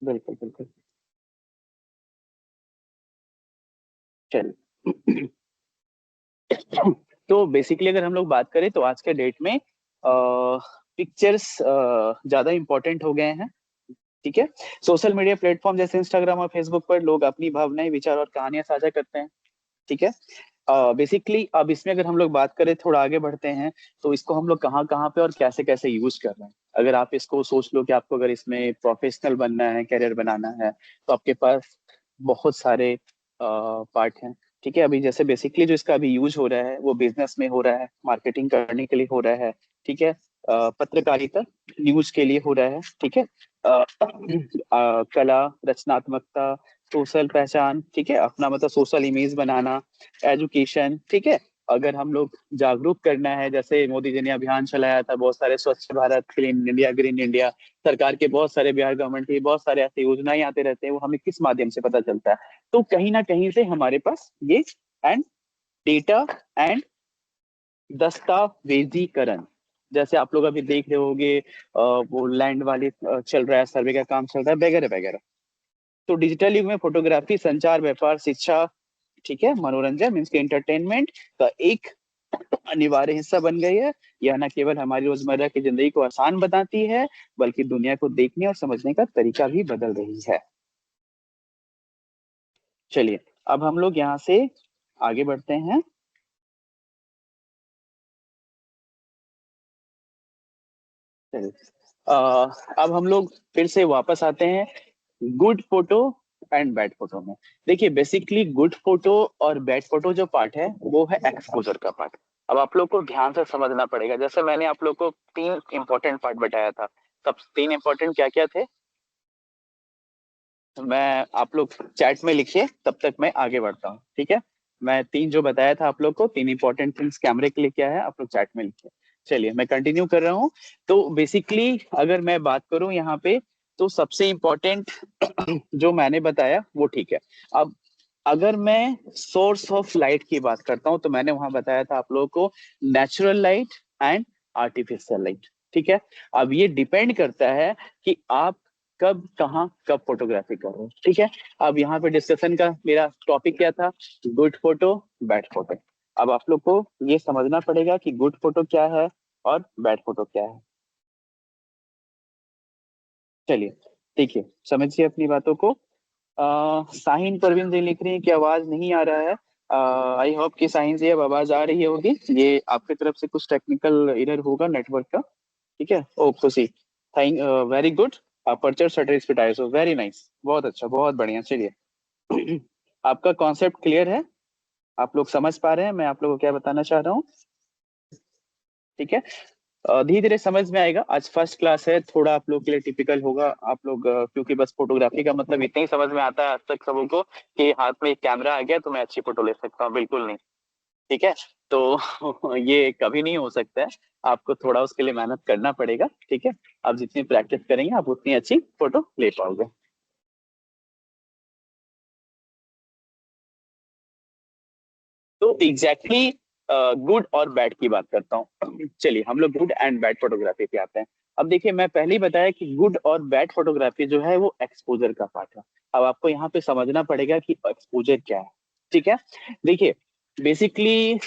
बिल्कुल बिल्कुल। चलिए। तो बेसिकली अगर हम लोग बात करें तो आज के डेट में पिक्चर्स ज्यादा इंपॉर्टेंट हो गए हैं। ठीक है। सोशल मीडिया प्लेटफॉर्म जैसे इंस्टाग्राम और फेसबुक पर लोग अपनी भावनाएं, विचार और कहानियां साझा करते हैं। ठीक है। बेसिकली अब इसमें अगर हम लोग बात करें, थोड़ा आगे बढ़ते हैं, तो इसको हम लोग कहाँ कहाँ पे और कैसे कैसे यूज कर रहे हैं। अगर आप इसको सोच लो कि आपको अगर इसमें प्रोफेशनल बनना है, करियर बनाना है, तो आपके पास बहुत सारे पार्ट हैं। ठीक है। अभी जैसे बेसिकली जो इसका अभी यूज हो रहा है वो बिजनेस में हो रहा है, मार्केटिंग करने के लिए हो रहा है। ठीक है। पत्रकारिता, न्यूज के लिए हो रहा है। ठीक है। कला, रचनात्मकता, सोशल पहचान, ठीक है, अपना मतलब सोशल इमेज बनाना, एजुकेशन। ठीक है। अगर हम लोग जागरूक करना है, जैसे मोदी जी ने अभियान चलाया था बहुत सारे, स्वच्छ Bharat, clean India, green India, सरकार के बहुत सारे, बिहार गवर्नमेंट की बहुत सारे ऐसे योजनाएं आते रहते हैं, वो हमें किस माध्यम से पता चलता है? तो कहीं ना कहीं से हमारे पास ये एंड डेटा एंड दस्तावेजीकरण, जैसे आप लोग अभी देख रहे होंगे, वो लैंड वाली चल रहा है, सर्वे का काम चल रहा है, वगैरह वगैरह। तो डिजिटल युग में फोटोग्राफी संचार, व्यापार, शिक्षा, ठीक है, मनोरंजन मीन्स के एंटरटेनमेंट का एक अनिवार्य हिस्सा बन गई है। यह न केवल हमारी रोजमर्रा की जिंदगी को आसान बनाती है, बल्कि दुनिया को देखने और समझने का तरीका भी बदल रही है। चलिए, अब हम लोग यहाँ से आगे बढ़ते हैं। चलिए, अब हम लोग फिर से वापस आते हैं good photo and bad photo में। देखिए बेसिकली गुड फोटो और बैड फोटो जो पार्ट है वो है एक्सपोजर का पार्ट। अब आप लोग को ध्यान से समझना पड़ेगा। जैसे मैंने आप लोग को तीन इंपॉर्टेंट पार्ट बताया था, सब तीन इंपॉर्टेंट क्या क्या थे? मैं आप लोग चैट में लिखिए, तब तक मैं आगे बढ़ता हूँ। ठीक है। मैं तीन जो बताया था आप लोग को, तीन इंपॉर्टेंट थिंग्स कैमरे के लिए क्या है, आप लोग चैट में लिखिए। चलिए मैं कंटिन्यू कर रहा हूँ। तो बेसिकली अगर मैं बात करूं यहाँ पे, तो सबसे इंपॉर्टेंट जो मैंने बताया वो ठीक है। अब अगर मैं सोर्स ऑफ लाइट की बात करता हूं, तो मैंने वहां बताया था आप लोगों को natural light and artificial light. ठीक है। अब ये डिपेंड करता है कि आप कब कहाँ कब फोटोग्राफी कर रहे हो। ठीक है। अब यहाँ पे डिस्कशन का मेरा टॉपिक क्या था? Good photo, bad photo. अब आप लोग को ये समझना पड़ेगा कि गुड फोटो क्या है और बैड फोटो क्या है। चलिए देखिए, समझिए अपनी बातों को। साहिन परवीन जी लिख रही है कि आवाज नहीं आ रहा है। आई होप कि साहिन जी अब आवाज आ रही होगी। ये आपकी तरफ से कुछ टेक्निकल एरर होगा नेटवर्क का। ठीक है, ओ खुशी, thank, very good. Aperture shutter speed ISO, very nice, बहुत अच्छा, बहुत बढ़िया। चलिए आपका कॉन्सेप्ट क्लियर है, आप लोग समझ पा रहे हैं मैं आप लोगों को क्या बताना चाह रहा हूँ। ठीक है, धीरे धीरे समझ में आएगा। आज फर्स्ट क्लास है, थोड़ा आप लोग के लिए टिपिकल होगा। आप लोग क्योंकि बस फोटोग्राफी का मतलब इतना ही समझ में आता है आज तक सबों को कि हाथ में एक कैमरा आ गया तो मैं अच्छी फोटो ले सकता हूँ, बिल्कुल नहीं। ठीक है, तो ये कभी नहीं हो सकता है, आपको थोड़ा उसके लिए मेहनत करना पड़ेगा। ठीक है, आप जितनी प्रैक्टिस करेंगे आप उतनी अच्छी फोटो ले पाओगे। तो एग्जैक्टली गुड और बैड की बात करता हूँ। चलिए हम लोग गुड एंड बैड फोटोग्राफी पे आते हैं। अब देखिए, मैं पहले ही बताया कि गुड और बैड फोटोग्राफी जो है वो एक्सपोजर का पार्ट है। अब आपको यहाँ पे समझना पड़ेगा कि एक्सपोजर क्या है। ठीक है, देखिए बेसिकली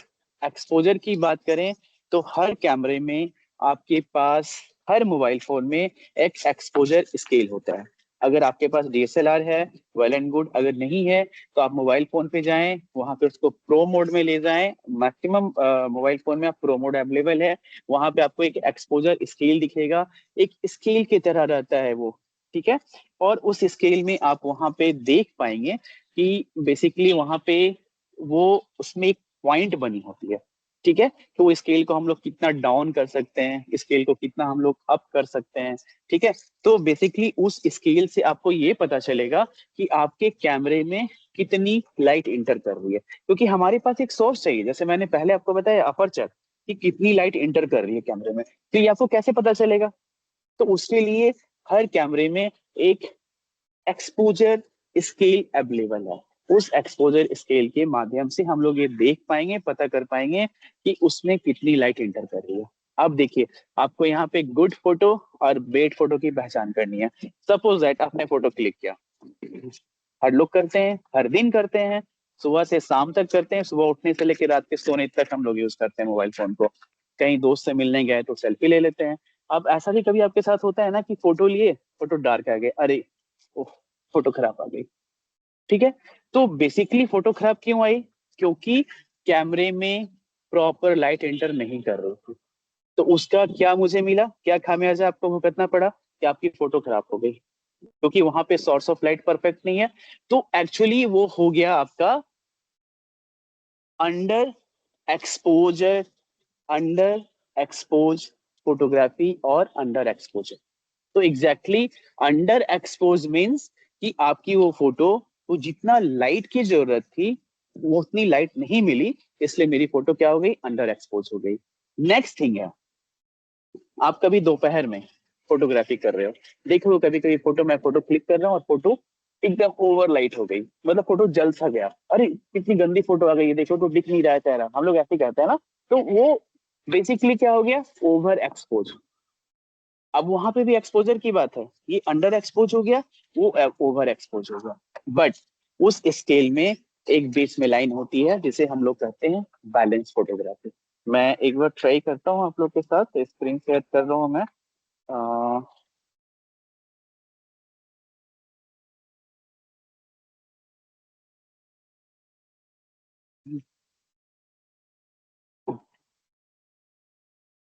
एक्सपोजर की बात करें तो हर कैमरे में आपके पास, हर मोबाइल फोन में एक एक्सपोजर स्केल होता है। अगर आपके पास डीएसएलआर है, वेल एंड गुड। अगर नहीं है तो आप मोबाइल फोन पे जाएं, वहां पे उसको प्रो मोड में ले जाएं। मैक्सिमम मोबाइल फोन में आप प्रो मोड अवेलेबल है, वहां पे आपको एक एक्सपोजर स्केल दिखेगा। एक स्केल की तरह रहता है वो। ठीक है, और उस स्केल में आप वहां पे देख पाएंगे कि बेसिकली वहां पे वो, उसमें एक पॉइंट बनी होती है। ठीक है, तो स्केल को हम लोग कितना डाउन कर सकते हैं, स्केल को कितना हम लोग अप कर सकते हैं। ठीक है, तो बेसिकली उस स्केल से आपको ये पता चलेगा कि आपके कैमरे में कितनी लाइट इंटर कर रही है, क्योंकि हमारे पास एक सोर्स चाहिए। जैसे मैंने पहले आपको बताया अपर्चर, कि कितनी लाइट इंटर कर रही है कैमरे में, तो ये आपको कैसे पता चलेगा। तो उसके लिए हर कैमरे में एक एक्सपोजर स्केल अवेलेबल है। उस एक्सपोजर स्केल के माध्यम से हम लोग ये देख पाएंगे, पता कर पाएंगे कि उसमें कितनी लाइट इंटर कर रही है। अब देखिए, आपको यहाँ पे गुड फोटो और बेड फोटो की पहचान करनी है। सपोज दैट आपने फोटो क्लिक किया, हर लोग करते हैं, हर दिन करते हैं, सुबह से शाम तक करते हैं, सुबह उठने से लेकर रात के सोने तक हम लोग यूज करते हैं मोबाइल फोन को। कहीं दोस्त से मिलने गए तो सेल्फी ले लेते हैं। अब ऐसा भी कभी आपके साथ होता है ना कि फोटो लिए, फोटो डार्क आ गए, अरे ओह, फोटो खराब आ गई। ठीक है, तो बेसिकली फोटो खराब क्यों आई, क्योंकि कैमरे में प्रॉपर लाइट एंटर नहीं कर रही थी। तो उसका क्या मुझे मिला, क्या खामियाजा आपको भुगतना पड़ा, कि आपकी फोटो खराब हो गई, क्योंकि वहां पे सोर्स ऑफ लाइट परफेक्ट नहीं है। तो एक्चुअली वो हो गया आपका under exposure, under expose photography और अंडर एक्सपोजर। तो एग्जैक्टली अंडर एक्सपोज मीन्स कि आपकी वो फोटो को जितना लाइट की जरूरत थी वो उतनी लाइट नहीं मिली, इसलिए मेरी फोटो क्या हो गई, अंडर एक्सपोज हो गई। नेक्स्ट थिंग है, आप कभी दोपहर में फोटोग्राफी कर रहे हो, देखो कभी कभी फोटो, मैं फोटो क्लिक कर रहा हूँ और फोटो एकदम ओवर लाइट हो गई, मतलब फोटो जल सा गया, अरे कितनी गंदी फोटो आ गई है, देखो तो दिख नहीं रहा है चेहरा, हम लोग ऐसे कहते हैं ना। तो वो बेसिकली क्या हो गया, ओवर एक्सपोज। अब वहां पे भी एक्सपोजर की बात है, ये अंडर एक्सपोज हो गया, वो ओवर एक्सपोज हो गया। बट उस स्केल में एक बीच में लाइन होती है जिसे हम लोग कहते हैं बैलेंस फोटोग्राफी। मैं एक बार ट्राई करता हूँ आप लोग के साथ, स्क्रीन शेयर कर रहा हूँ मैं। अ,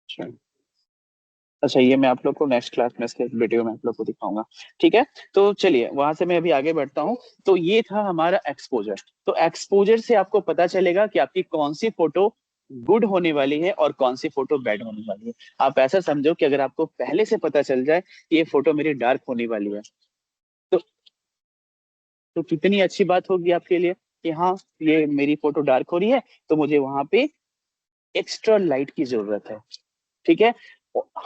अच्छा अच्छा, ये मैं आप लोग को नेक्स्ट क्लास में, इसके वीडियो में आप लोग को दिखाऊंगा। ठीक है, तो चलिए वहां से मैं अभी आगे बढ़ता हूँ। तो ये था हमारा एक्सपोजर। तो एक्सपोजर से आपको पता चलेगा कि आपकी कौन सी फोटो गुड होने वाली है और कौन सी फोटो बैड होने वाली है। आप ऐसा समझो कि अगर आपको पहले से पता चल जाए कि ये फोटो मेरी डार्क होने वाली है, तो तो कितनी अच्छी बात होगी आपके लिए कि हाँ, ये मेरी फोटो डार्क हो रही है, तो मुझे वहां पे एक्स्ट्रा लाइट की जरूरत है। ठीक है,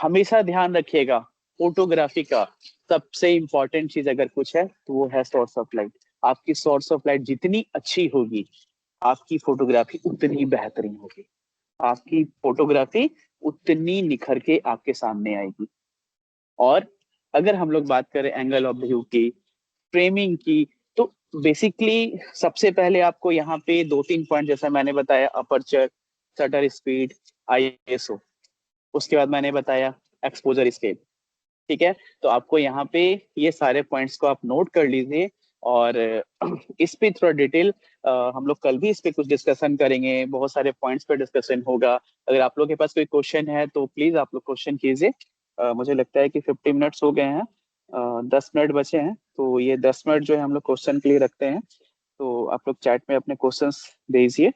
हमेशा ध्यान रखिएगा, फोटोग्राफी का सबसे इंपॉर्टेंट चीज अगर कुछ है तो वो है सोर्स ऑफ लाइट। आपकी सोर्स ऑफ लाइट जितनी अच्छी होगी, आपकी फोटोग्राफी उतनी बेहतरीन होगी, आपकी फोटोग्राफी उतनी निखर के आपके सामने आएगी। और अगर हम लोग बात करें एंगल ऑफ व्यू की, फ्रेमिंग की, तो बेसिकली सबसे पहले आपको यहाँ पे 2-3 पॉइंट जैसा मैंने बताया, अपर्चर, शटर स्पीड, आईएसओ, उसके बाद मैंने बताया एक्सपोजर स्केप। ठीक है, तो आपको यहाँ पे ये सारे पॉइंट्स को आप नोट कर लीजिए, और इस पे थोड़ा डिटेल हम लोग कल भी इस पे कुछ डिस्कशन करेंगे, बहुत सारे पॉइंट्स पे डिस्कशन होगा। अगर आप लोग के पास कोई क्वेश्चन है तो प्लीज आप लोग क्वेश्चन कीजिए। मुझे लगता है कि 50 मिनट्स हो गए हैं, 10 मिनट बचे हैं, तो ये 10 मिनट जो है हम लोग क्वेश्चन के लिए रखते हैं। तो आप लोग चैट में अपने क्वेश्चंस दीजिए।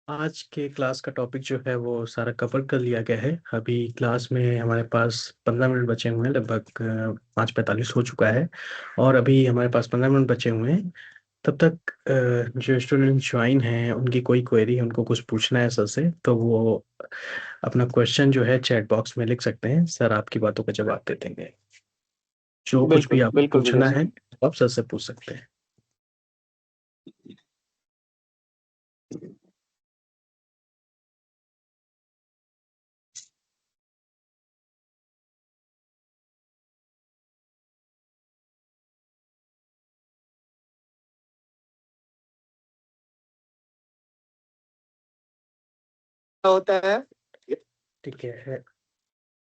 आज के क्लास का टॉपिक जो है वो सारा कवर कर लिया गया है। अभी क्लास में हमारे पास 15 मिनट बचे हुए हैं, लगभग 5:45 हो चुका है और अभी हमारे पास 15 मिनट बचे हुए हैं। तब तक जो स्टूडेंट ज्वाइन हैं उनकी कोई क्वेरी है, उनको कुछ पूछना है सर से, तो वो अपना क्वेश्चन जो है चैट बॉक्स में लिख सकते हैं, सर आपकी बातों का जवाब दे देंगे। जो कुछ भी बिल्कुल आपको बिल्कुल विजय पूछना सर। है आप सर से पूछ सकते हैं। होता है। ठीक है,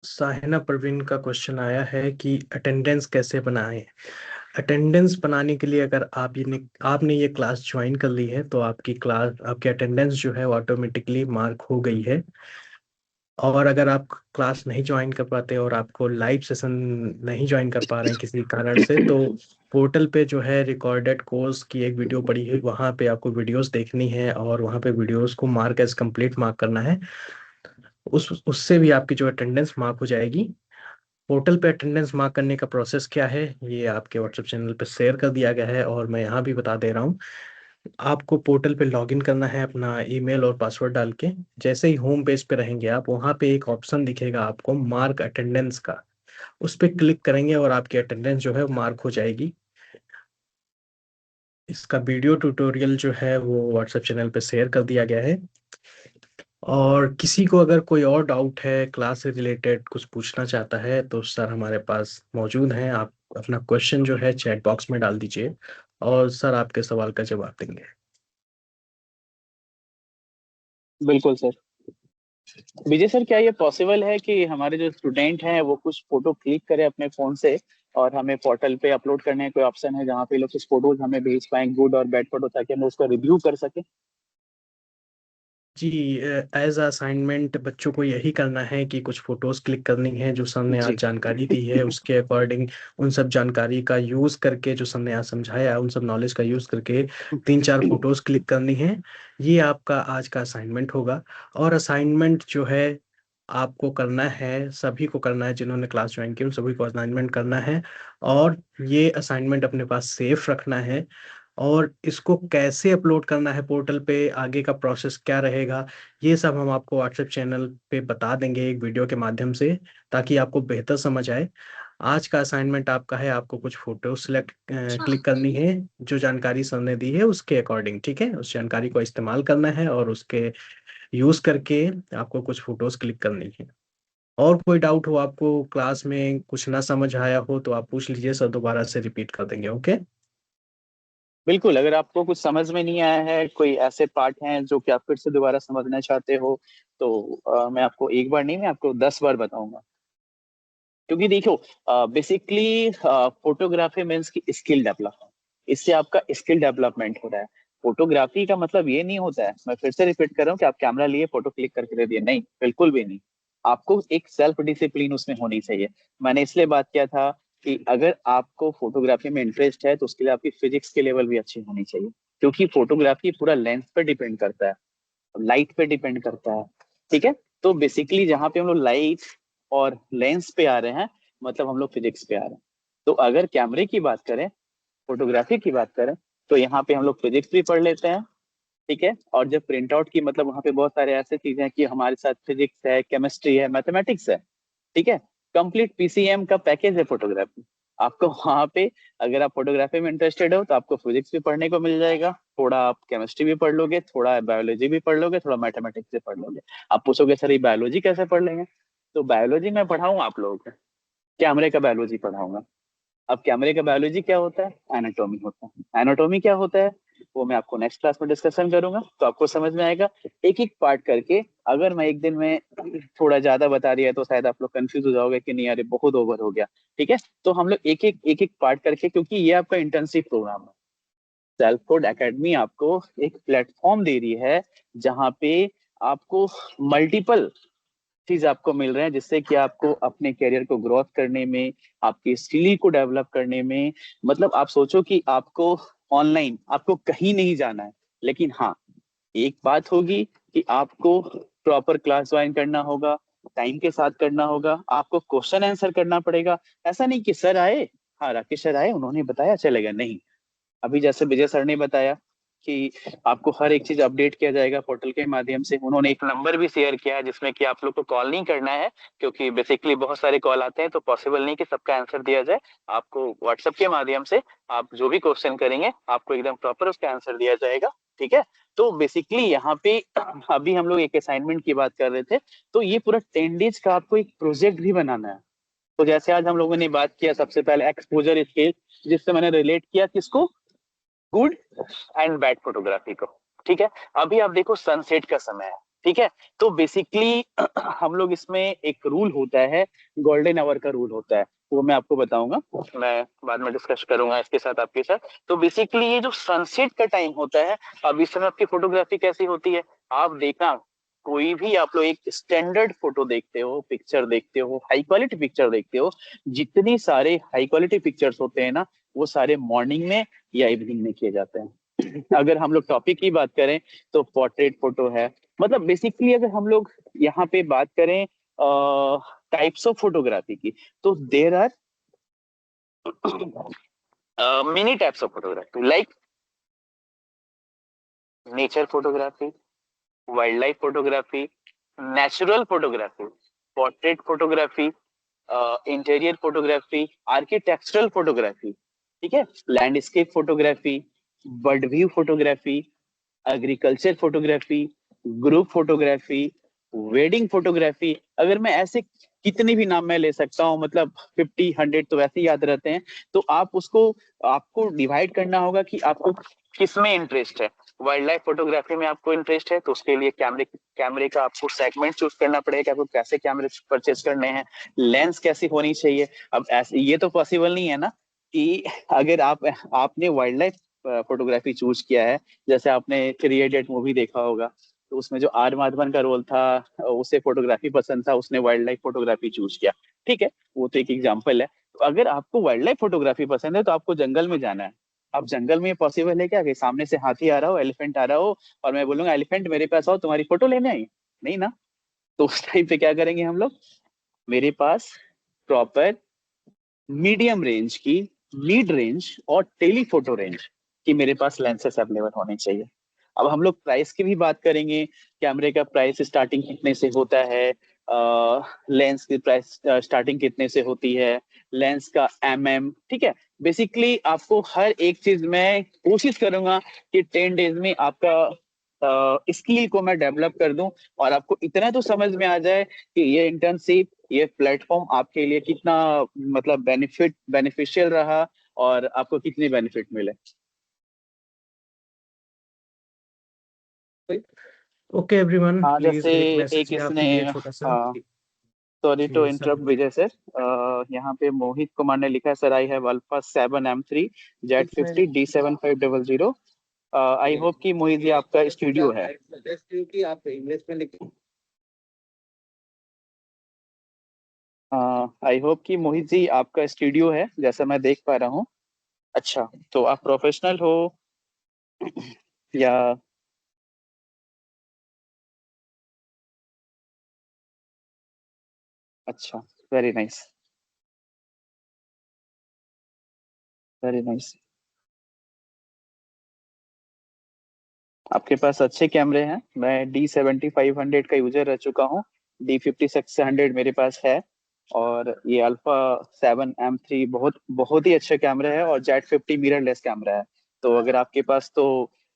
साहिना परवीन का क्वेश्चन आया है कि अटेंडेंस कैसे बनाएं। अटेंडेंस बनाने के लिए अगर आपने ये क्लास ज्वाइन कर ली है तो आपकी अटेंडेंस जो है वो ऑटोमेटिकली मार्क हो गई है। और अगर आप क्लास नहीं ज्वाइन कर पाते और आपको लाइव सेशन नहीं ज्वाइन कर पा रहे हैं किसी कारण से, तो पोर्टल पे जो है रिकॉर्डेड कोर्स की एक वीडियो पड़ी है, वहाँ पे आपको वीडियोस देखनी है और वहाँ पे वीडियोस को मार्क एज कंप्लीट मार्क करना है। उससे भी आपकी जो अटेंडेंस मार्क हो जाएगी। पोर्टल पे अटेंडेंस मार्क करने का प्रोसेस क्या है ये आपके व्हाट्सएप चैनल पे शेयर कर दिया गया है, और मैं यहाँ भी बता दे रहा हूँ। आपको पोर्टल पे लॉगिन करना है अपना ईमेल और पासवर्ड डाल के। जैसे ही होम पेज पे रहेंगे आप, वहाँ पे एक ऑप्शन दिखेगा आपको मार्क अटेंडेंस का, उस पर क्लिक करेंगे और आपकी अटेंडेंस जो है मार्क हो जाएगी। इसका वीडियो ट्यूटोरियल जो है वो व्हाट्सएप चैनल पे शेयर कर दिया गया है। और किसी को अगर कोई और डाउट है, क्लास से रिलेटेड कुछ पूछना चाहता है, तो सर हमारे पास मौजूद हैं। आप अपना क्वेश्चन जो है चैट बॉक्स में डाल दीजिए और सर आपके सवाल का जवाब देंगे। बिल्कुल सर। विजय सर, क्या ये पॉसिबल है कि हमारे जो स्टूडेंट हैं वो कुछ फोटो क्लिक करें अपने फोन से, और हमें पोर्टल पे अपलोड करने का कोई ऑप्शन है जहाँ पे लोग कुछ फोटोज हमें भेज पाएं, गुड और बैड फोटो, ताकि हम उसको रिव्यू कर सकें? जी, एज असाइनमेंट बच्चों को यही करना है कि कुछ फोटोज क्लिक करनी है जो सर ने आज जी। जानकारी दी है उसके अकॉर्डिंग। उन सब जानकारी का यूज करके, जो सर ने आज समझाया उन सब नॉलेज का यूज करके 3-4 फोटोज क्लिक करनी है। ये आपका आज का असाइनमेंट होगा। और असाइनमेंट जो है आपको करना है, सभी को करना है, जिन्होंने क्लास ज्वाइन की उन सभी को असाइनमेंट करना है। और ये असाइनमेंट अपने पास सेफ रखना है। और इसको कैसे अपलोड करना है पोर्टल पे, आगे का प्रोसेस क्या रहेगा, ये सब हम आपको व्हाट्सएप चैनल पे बता देंगे एक वीडियो के माध्यम से, ताकि आपको बेहतर समझ आए। आज का असाइनमेंट आपका है, आपको कुछ फोटो सिलेक्ट क्लिक करनी है जो जानकारी सर ने दी है उसके अकॉर्डिंग। ठीक है, उस जानकारी को इस्तेमाल करना है और उसके यूज करके आपको कुछ फोटोज क्लिक करनी है। और कोई डाउट हो, आपको क्लास में कुछ ना समझ आया हो, तो आप पूछ लीजिए, सर दोबारा से रिपीट कर देंगे। ओके। बिल्कुल, अगर आपको कुछ समझ में नहीं आया है, कोई ऐसे पार्ट हैं जो कि आप फिर से दोबारा समझना चाहते हो, तो मैं आपको एक बार नहीं, मैं आपको 10 बार बताऊंगा। क्योंकि देखो, बेसिकली फोटोग्राफी मीन्स की स्किल डेवलपमेंट, इससे आपका स्किल डेवलपमेंट हो रहा है। फोटोग्राफी का मतलब ये नहीं होता है, मैं फिर से रिपीट कर रहा हूँ, कि आप कैमरा लिए फोटो क्लिक करके दे दिए, नहीं, बिल्कुल भी नहीं। आपको एक सेल्फ डिसिप्लिन उसमें होनी चाहिए। मैंने इसलिए बात किया था कि अगर आपको फोटोग्राफी में इंटरेस्ट है तो उसके लिए आपकी फिजिक्स के लेवल भी अच्छी होनी चाहिए, क्योंकि फोटोग्राफी पूरा लेंस पे डिपेंड करता है, लाइट पे डिपेंड करता है। ठीक है, तो बेसिकली जहां पे हम लोग लाइट और लेंस पे आ रहे हैं, मतलब हम लोग फिजिक्स पे आ रहे हैं। तो अगर कैमरे की बात करें, फोटोग्राफी की बात करें, तो यहाँ पे हम लोग फिजिक्स भी पढ़ लेते हैं। ठीक है, और जब प्रिंट आउट की, मतलब वहाँ पे बहुत सारे ऐसे चीजें हैं कि हमारे साथ फिजिक्स है, केमिस्ट्री है, मैथमेटिक्स है। ठीक है, कंप्लीट पीसीएम का पैकेज है फोटोग्राफी। आपको वहाँ पे, अगर आप फोटोग्राफी में इंटरेस्टेड हो तो आपको फिजिक्स भी पढ़ने को मिल जाएगा, थोड़ा आप केमिस्ट्री भी पढ़ लोगे, थोड़ा बायोलॉजी भी पढ़ लोगे, थोड़ा मैथमेटिक्स भी पढ़ लोगे। आप पूछोगे सर ये बायोलॉजी कैसे पढ़ लेंगे? तो बायोलॉजी मैं पढ़ाऊँ आप लोगों को, कैमरे का बायोलॉजी पढ़ाऊंगा। अब कैमरे का बायोलॉजी क्या होता है? एनाटॉमी होता है। एनाटॉमी क्या होता है वो मैं आपको नेक्स्ट क्लास में डिस्कशन करूंगा, तो आपको समझ में आएगा एक एक पार्ट करके। अगर मैं एक दिन में थोड़ा ज्यादा बता दिया तो शायद आप लोग कंफ्यूज हो जाओगे कि नहीं अरे बहुत ओवर हो गया। ठीक है, तो हम लोग एक एक पार्ट करके, क्योंकि ये आपका इंटर्नशिप प्रोग्राम है। सेल्फ कोड एकेडमी आपको एक प्लेटफॉर्म दे रही है जहाँ पे आपको मल्टीपल चीज आपको मिल रहे हैं, जिससे कि आपको अपने करियर को ग्रोथ करने में, आपकी स्किल को डेवलप करने में, मतलब आप सोचो कि आपको ऑनलाइन आपको कहीं नहीं जाना है, लेकिन हाँ एक बात होगी कि आपको प्रॉपर क्लास ज्वाइन करना होगा, टाइम के साथ करना होगा, आपको क्वेश्चन आंसर करना पड़ेगा। ऐसा नहीं कि सर आए, हाँ राकेश सर आए उन्होंने बताया चलेगा, नहीं। अभी जैसे विजय सर ने बताया कि आपको हर एक चीज अपडेट किया जाएगा पोर्टल के माध्यम से। उन्होंने एक नंबर भी शेयर किया है जिसमें कि आप लोग को कॉल नहीं करना है, क्योंकि बेसिकली बहुत सारे कॉल आते हैं तो पॉसिबल नहीं कि सबका आंसर दिया जाए। आपको व्हाट्सएप के माध्यम से आप जो भी क्वेश्चन करेंगे आपको एकदम प्रॉपर उसका आंसर दिया जाएगा। ठीक है, तो बेसिकली यहाँ पे अभी हम लोग एक असाइनमेंट की बात कर रहे थे, तो ये पूरा 10 डेज का आपको एक प्रोजेक्ट भी बनाना है। तो जैसे आज हम लोगों ने बात किया सबसे पहले एक्सपोजर स्केल, जिससे मैंने रिलेट किया किसको, गुड एंड बैड फोटोग्राफी को। ठीक है, अभी आप देखो सनसेट का समय है। ठीक है, तो बेसिकली हम लोग इसमें एक रूल होता है, गोल्डन आवर का रूल होता है, वो मैं आपको बताऊंगा, मैं बाद में डिस्कस करूंगा इसके साथ आपके साथ। तो बेसिकली ये जो सनसेट का टाइम होता है, अब इस समय आपकी फोटोग्राफी कैसी होती है, आप देखना कोई भी आप लोग एक स्टैंडर्ड फोटो देखते हो, पिक्चर देखते हो, हाई क्वालिटी पिक्चर देखते हो, जितनी सारे हाई क्वालिटी पिक्चर्स होते हैं ना वो सारे मॉर्निंग में या इवनिंग में किए जाते हैं। अगर हम लोग टॉपिक की बात करें तो पोर्ट्रेट फोटो है। मतलब बेसिकली अगर हम लोग यहाँ पे बात करें टाइप्स ऑफ फोटोग्राफी की, तो there are many types of photography, like nature photography, wild life photography, natural photography, portrait photography, interior photography, architectural photography, ठीक है, landscape photography, bird view photography, agriculture photography, group photography, wedding photography. अगर मैं ऐसे कितने भी नाम मैं ले सकता हूँ, मतलब 50 100 तो वैसे ही याद रहते हैं। तो आप उसको आपको डिवाइड करना होगा कि आपको किस में इंटरेस्ट है। वाइल्ड लाइफ फोटोग्राफी में आपको इंटरेस्ट है तो उसके लिए कैमरे का आपको सेगमेंट चूज करना पड़ेगा कि आपको कैसे कैमरे परचेज करने हैं, लेंस कैसी होनी चाहिए। अब ऐसे ये तो पॉसिबल नहीं है ना कि अगर आपने वाइल्ड लाइफ फोटोग्राफी चूज किया है, जैसे आपने 3 इडियट मूवी देखा होगा, तो उसमें जो आर माधवन का रोल था, उसे फोटोग्राफी पसंद था, उसने वाइल्ड लाइफ फोटोग्राफी चूज किया। ठीक है, वो तो एक एग्जाम्पल है। तो अगर आपको वाइल्ड लाइफ फोटोग्राफी पसंद है तो आपको जंगल में जाना है। अब जंगल में पॉसिबल है क्या कि सामने से हाथी आ रहा हो, एलिफेंट आ रहा हो, और मैं बोलूंगा एलिफेंट मेरे पास आओ तुम्हारी फोटो लेने आई? नहीं ना। तो उस टाइम पे क्या करेंगे हम लोग, मेरे पास प्रॉपर मीडियम रेंज की, मिड रेंज और टेलीफोटो रेंज की मेरे पास लेंसेस अवेलेबल होने चाहिए। अब हम लोग प्राइस की भी बात करेंगे, कैमरे का प्राइस स्टार्टिंग कितने से होता है, लेंस की प्राइस स्टार्टिंग कितने से होती है, लेंस का ठीक है। बेसिकली आपको हर एक चीज मैं कोशिश करूंगा कि 10 डेज में आपका स्किल को मैं डेवलप कर दूं, और आपको इतना तो समझ में आ जाए कि ये इंटर्नशिप, ये प्लेटफॉर्म आपके लिए कितना मतलब बेनिफिशियल रहा और आपको कितनी बेनिफिट मिले। ओके एवरीवन, हाँ प्लीज जैसे एक मैसेज एक यहाँ इसने, पे दिए छोटा सा सॉरी टू कि इंटरप्ट सब विजय सर, यहाँ पे मोहित कुमार ने लिखा है sir I have alpha 7M3 Z50 D7500। I hope कि मोहित जी आपका स्टूडियो है। आप इंग्लिश में लिख आई होप कि मोहित जी आपका स्टूडियो है जैसा मैं देख पा रहा हूँ। अच्छा, तो आप प्रोफेशनल हो या? अच्छा, वेरी नाइस, वेरी नाइस। आपके पास अच्छे कैमरे हैं। मैं D7500 का यूजर रह चुका हूँ, D5600 मेरे पास है, और ये अल्फा 7M3 बहुत बहुत ही अच्छा कैमरा है, और जेट 50 मिररलेस कैमरा है। तो अगर आपके पास तो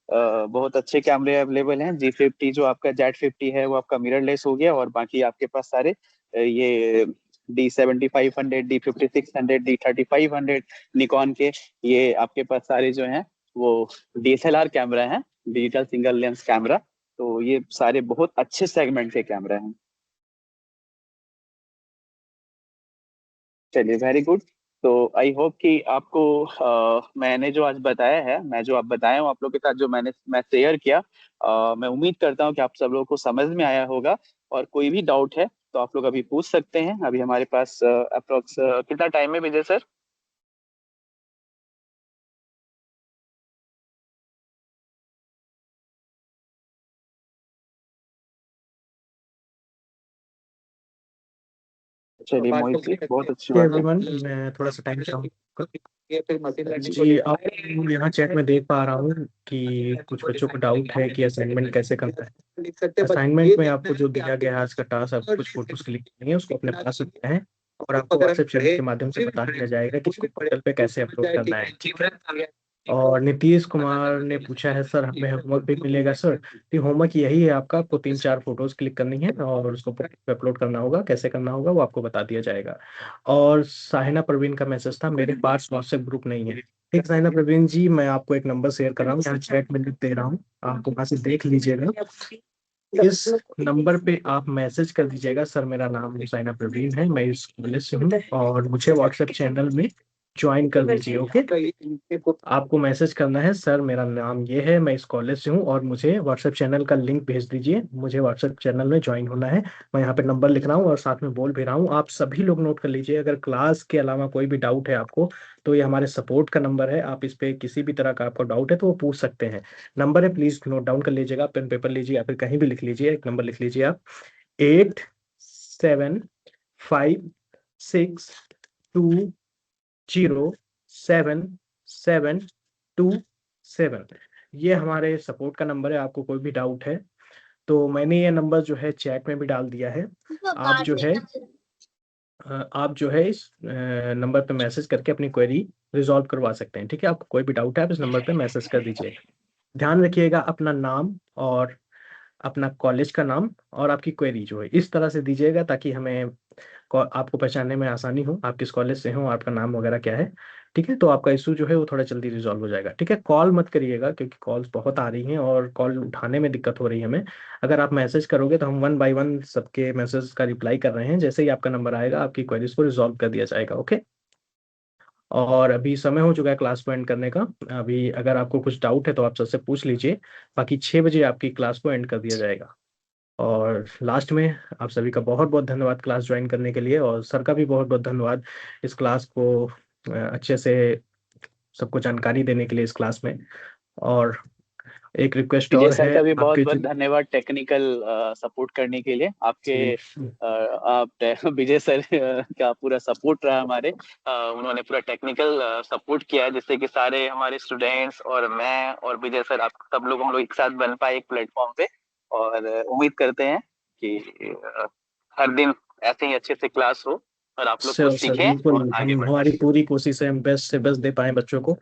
बहुत अच्छे कैमरे अवेलेबल हैं। G50 जो आपका Z50 है वो आपका मिररलेस हो गया, और बाकी आपके पास सारे ये D7500, D5600, D3500 निकॉन के, ये आपके पास सारे जो हैं वो DSLR कैमरा हैं, डिजिटल सिंगल लेंस कैमरा। तो ये सारे बहुत अच्छे सेगमेंट के कैमरा हैं। चलिए, वेरी गुड। तो आई होप कि आपको मैंने जो आज बताया है, मैं जो आप बताया हूँ आप लोग के साथ, जो मैं शेयर किया, मैं उम्मीद करता हूँ कि आप सब लोगों को समझ में आया होगा। और कोई भी डाउट है तो आप लोग अभी पूछ सकते हैं। अभी हमारे पास अप्रोक्स कितना टाइम है विजय सर? चलिए मोहित जी, बहुत अच्छी बात है। एवरीवन, मैं थोड़ा सा टाइम चाहूँगा जी। आप यहाँ चैट में देख पा रहा हूँ कि कुछ बच्चों को डाउट है कि असाइनमेंट कैसे करना है। असाइनमेंट में आपको जो दिया गया है आज का टास्क, आपको कुछ फोटोज क्लिक करनी है, उसको अपने पास रखना है और आपको व्हाट्सएप चैनल के माध्यम से बता दिया जाएगा कि इसको पोर्टल पे कैसे अपलोड करना है, ठीक है। और नीतीश कुमार ने पूछा है, सर हमें होमवर्क भी मिलेगा सर? तो होमवर्क यही है आपका, आपको 3-4 फोटोज क्लिक करनी है और उसको अपलोड करना होगा। कैसे करना होगा वो आपको बता दिया जाएगा। और साहिना परवीन का मैसेज था, मेरे पास व्हाट्सएप ग्रुप नहीं है। ठीक, साहिना परवीन जी, मैं आपको एक नंबर शेयर कर रहा हूँ, यहाँ चैट में लिख दे रहा हूँ, आपको वहां से देख लीजिएगा। इस नंबर पे आप मैसेज कर दीजिएगा, सर मेरा नाम साइना प्रवीण है, मैं इस कॉलेज से हूँ और मुझे व्हाट्सएप चैनल में ज्वाइन कर दीजिए। ओके, आपको मैसेज करना है, सर मेरा नाम ये है, मैं इस कॉलेज से हूँ और मुझे व्हाट्सएप चैनल का लिंक भेज दीजिए, मुझे व्हाट्सएप चैनल में ज्वाइन होना है। मैं यहाँ पे नंबर लिख रहा हूँ और साथ में बोल भी रहा हूँ, आप सभी लोग नोट कर लीजिए। अगर क्लास के अलावा कोई भी डाउट है आपको, तो ये हमारे सपोर्ट का नंबर है, आप इस पे किसी भी तरह का आपको डाउट है तो वो पूछ सकते हैं। नंबर है, प्लीज नोट डाउन कर लीजिएगा, पेन पेपर लीजिए या फिर कहीं भी लिख लीजिए। एक नंबर लिख लीजिए आप, 8756207727। ये हमारे सपोर्ट का नंबर है। आपको कोई भी डाउट है तो मैंने ये नंबर जो है चैट में भी डाल दिया है। आप जो है इस नंबर पे मैसेज करके अपनी क्वेरी रिजॉल्व करवा सकते हैं, ठीक है। आपको कोई भी डाउट है आप इस नंबर पे मैसेज कर दीजिए। ध्यान रखिएगा, अपना नाम और अपना कॉलेज का नाम और आपकी क्वेरी जो है इस तरह से दीजिएगा ताकि हमें आपको पहचानने में आसानी हो, आप किस कॉलेज से हो, आपका नाम वगैरह क्या है, ठीक है। तो आपका इशू जो है वो थोड़ा जल्दी रिजॉल्व हो जाएगा, ठीक है। कॉल मत करिएगा क्योंकि कॉल्स बहुत आ रही हैं और कॉल उठाने में दिक्कत हो रही है हमें। अगर आप मैसेज करोगे तो हम 1 बाय 1 सबके मैसेज का रिप्लाई कर रहे हैं। जैसे ही आपका नंबर आएगा आपकी क्वेरीज को रिजॉल्व कर दिया जाएगा, ओके। और अभी समय हो चुका है क्लास को एंड करने का। अभी अगर आपको कुछ डाउट है तो आप सर से पूछ लीजिए, बाकी 6 बजे आपकी क्लास को एंड कर दिया जाएगा। और लास्ट में आप सभी का बहुत बहुत धन्यवाद क्लास ज्वाइन करने के लिए, और सर का भी बहुत बहुत धन्यवाद इस क्लास को अच्छे से सबको जानकारी देने के लिए इस क्लास में। और एक रिक्वेस्ट विजय और सर है का भी बहुत आपके बहुत धन्यवाद टेक्निकल सपोर्ट करने के लिए। आपके आप विजय सर का पूरा सपोर्ट रहा हमारे। उन्होंने पूरा टेक्निकल सपोर्ट किया है, जिससे कि सारे हमारे स्टूडेंट्स और मैं और विजय सर, आप सब लोग, हम लोग एक साथ बन पाए एक प्लेटफॉर्म पे। और उम्मीद करते हैं कि हर दिन ऐसे ही अच्छे से क्लास हो और आप लोग कुछ सर सीखें बिल्कुल, और आगे हम बढ़ें। हमारी पूरी कोशिश है हम बेस्ट से बेस्ट दे पाए बच्चों को।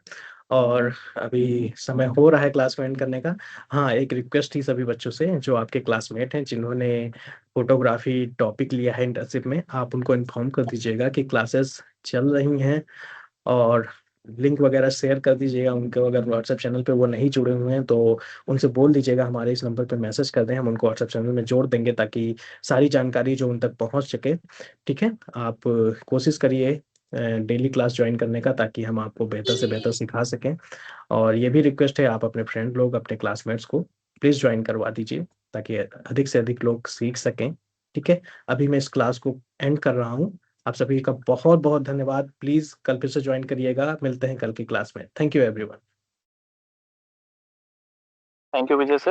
और अभी समय हो रहा है क्लास को एंड करने का। हाँ, एक रिक्वेस्ट थी सभी बच्चों से जो आपके क्लासमेट हैं जिन्होंने फोटोग्राफी टॉपिक लिया है इंटर्नशिप में, आप उनको इन्फॉर्म कर दीजिएगा कि क्लासेस चल रही हैं और लिंक वगैरह शेयर कर दीजिएगा उनको। अगर व्हाट्सएप चैनल पे वो नहीं जुड़े हुए हैं तो उनसे बोल दीजिएगा हमारे इस नंबर पे मैसेज कर दें, हम उनको व्हाट्सएप चैनल में जोड़ देंगे ताकि सारी जानकारी जो उन तक पहुंच सके, ठीक है। आप कोशिश करिए डेली क्लास ज्वाइन करने का ताकि हम आपको बेहतर से बेहतर सिखा सकें। और ये भी रिक्वेस्ट है, आप अपने फ्रेंड लोग, अपने क्लासमेट्स को प्लीज़ ज्वाइन करवा दीजिए ताकि अधिक से अधिक लोग सीख सकें, ठीक है। अभी मैं इस क्लास को एंड कर रहा हूँ। आप सभी का बहुत बहुत धन्यवाद। प्लीज़ कल फिर से ज्वाइन करिएगा। मिलते हैं कल की क्लास में। Thank you everyone. Thank you Vijay sir.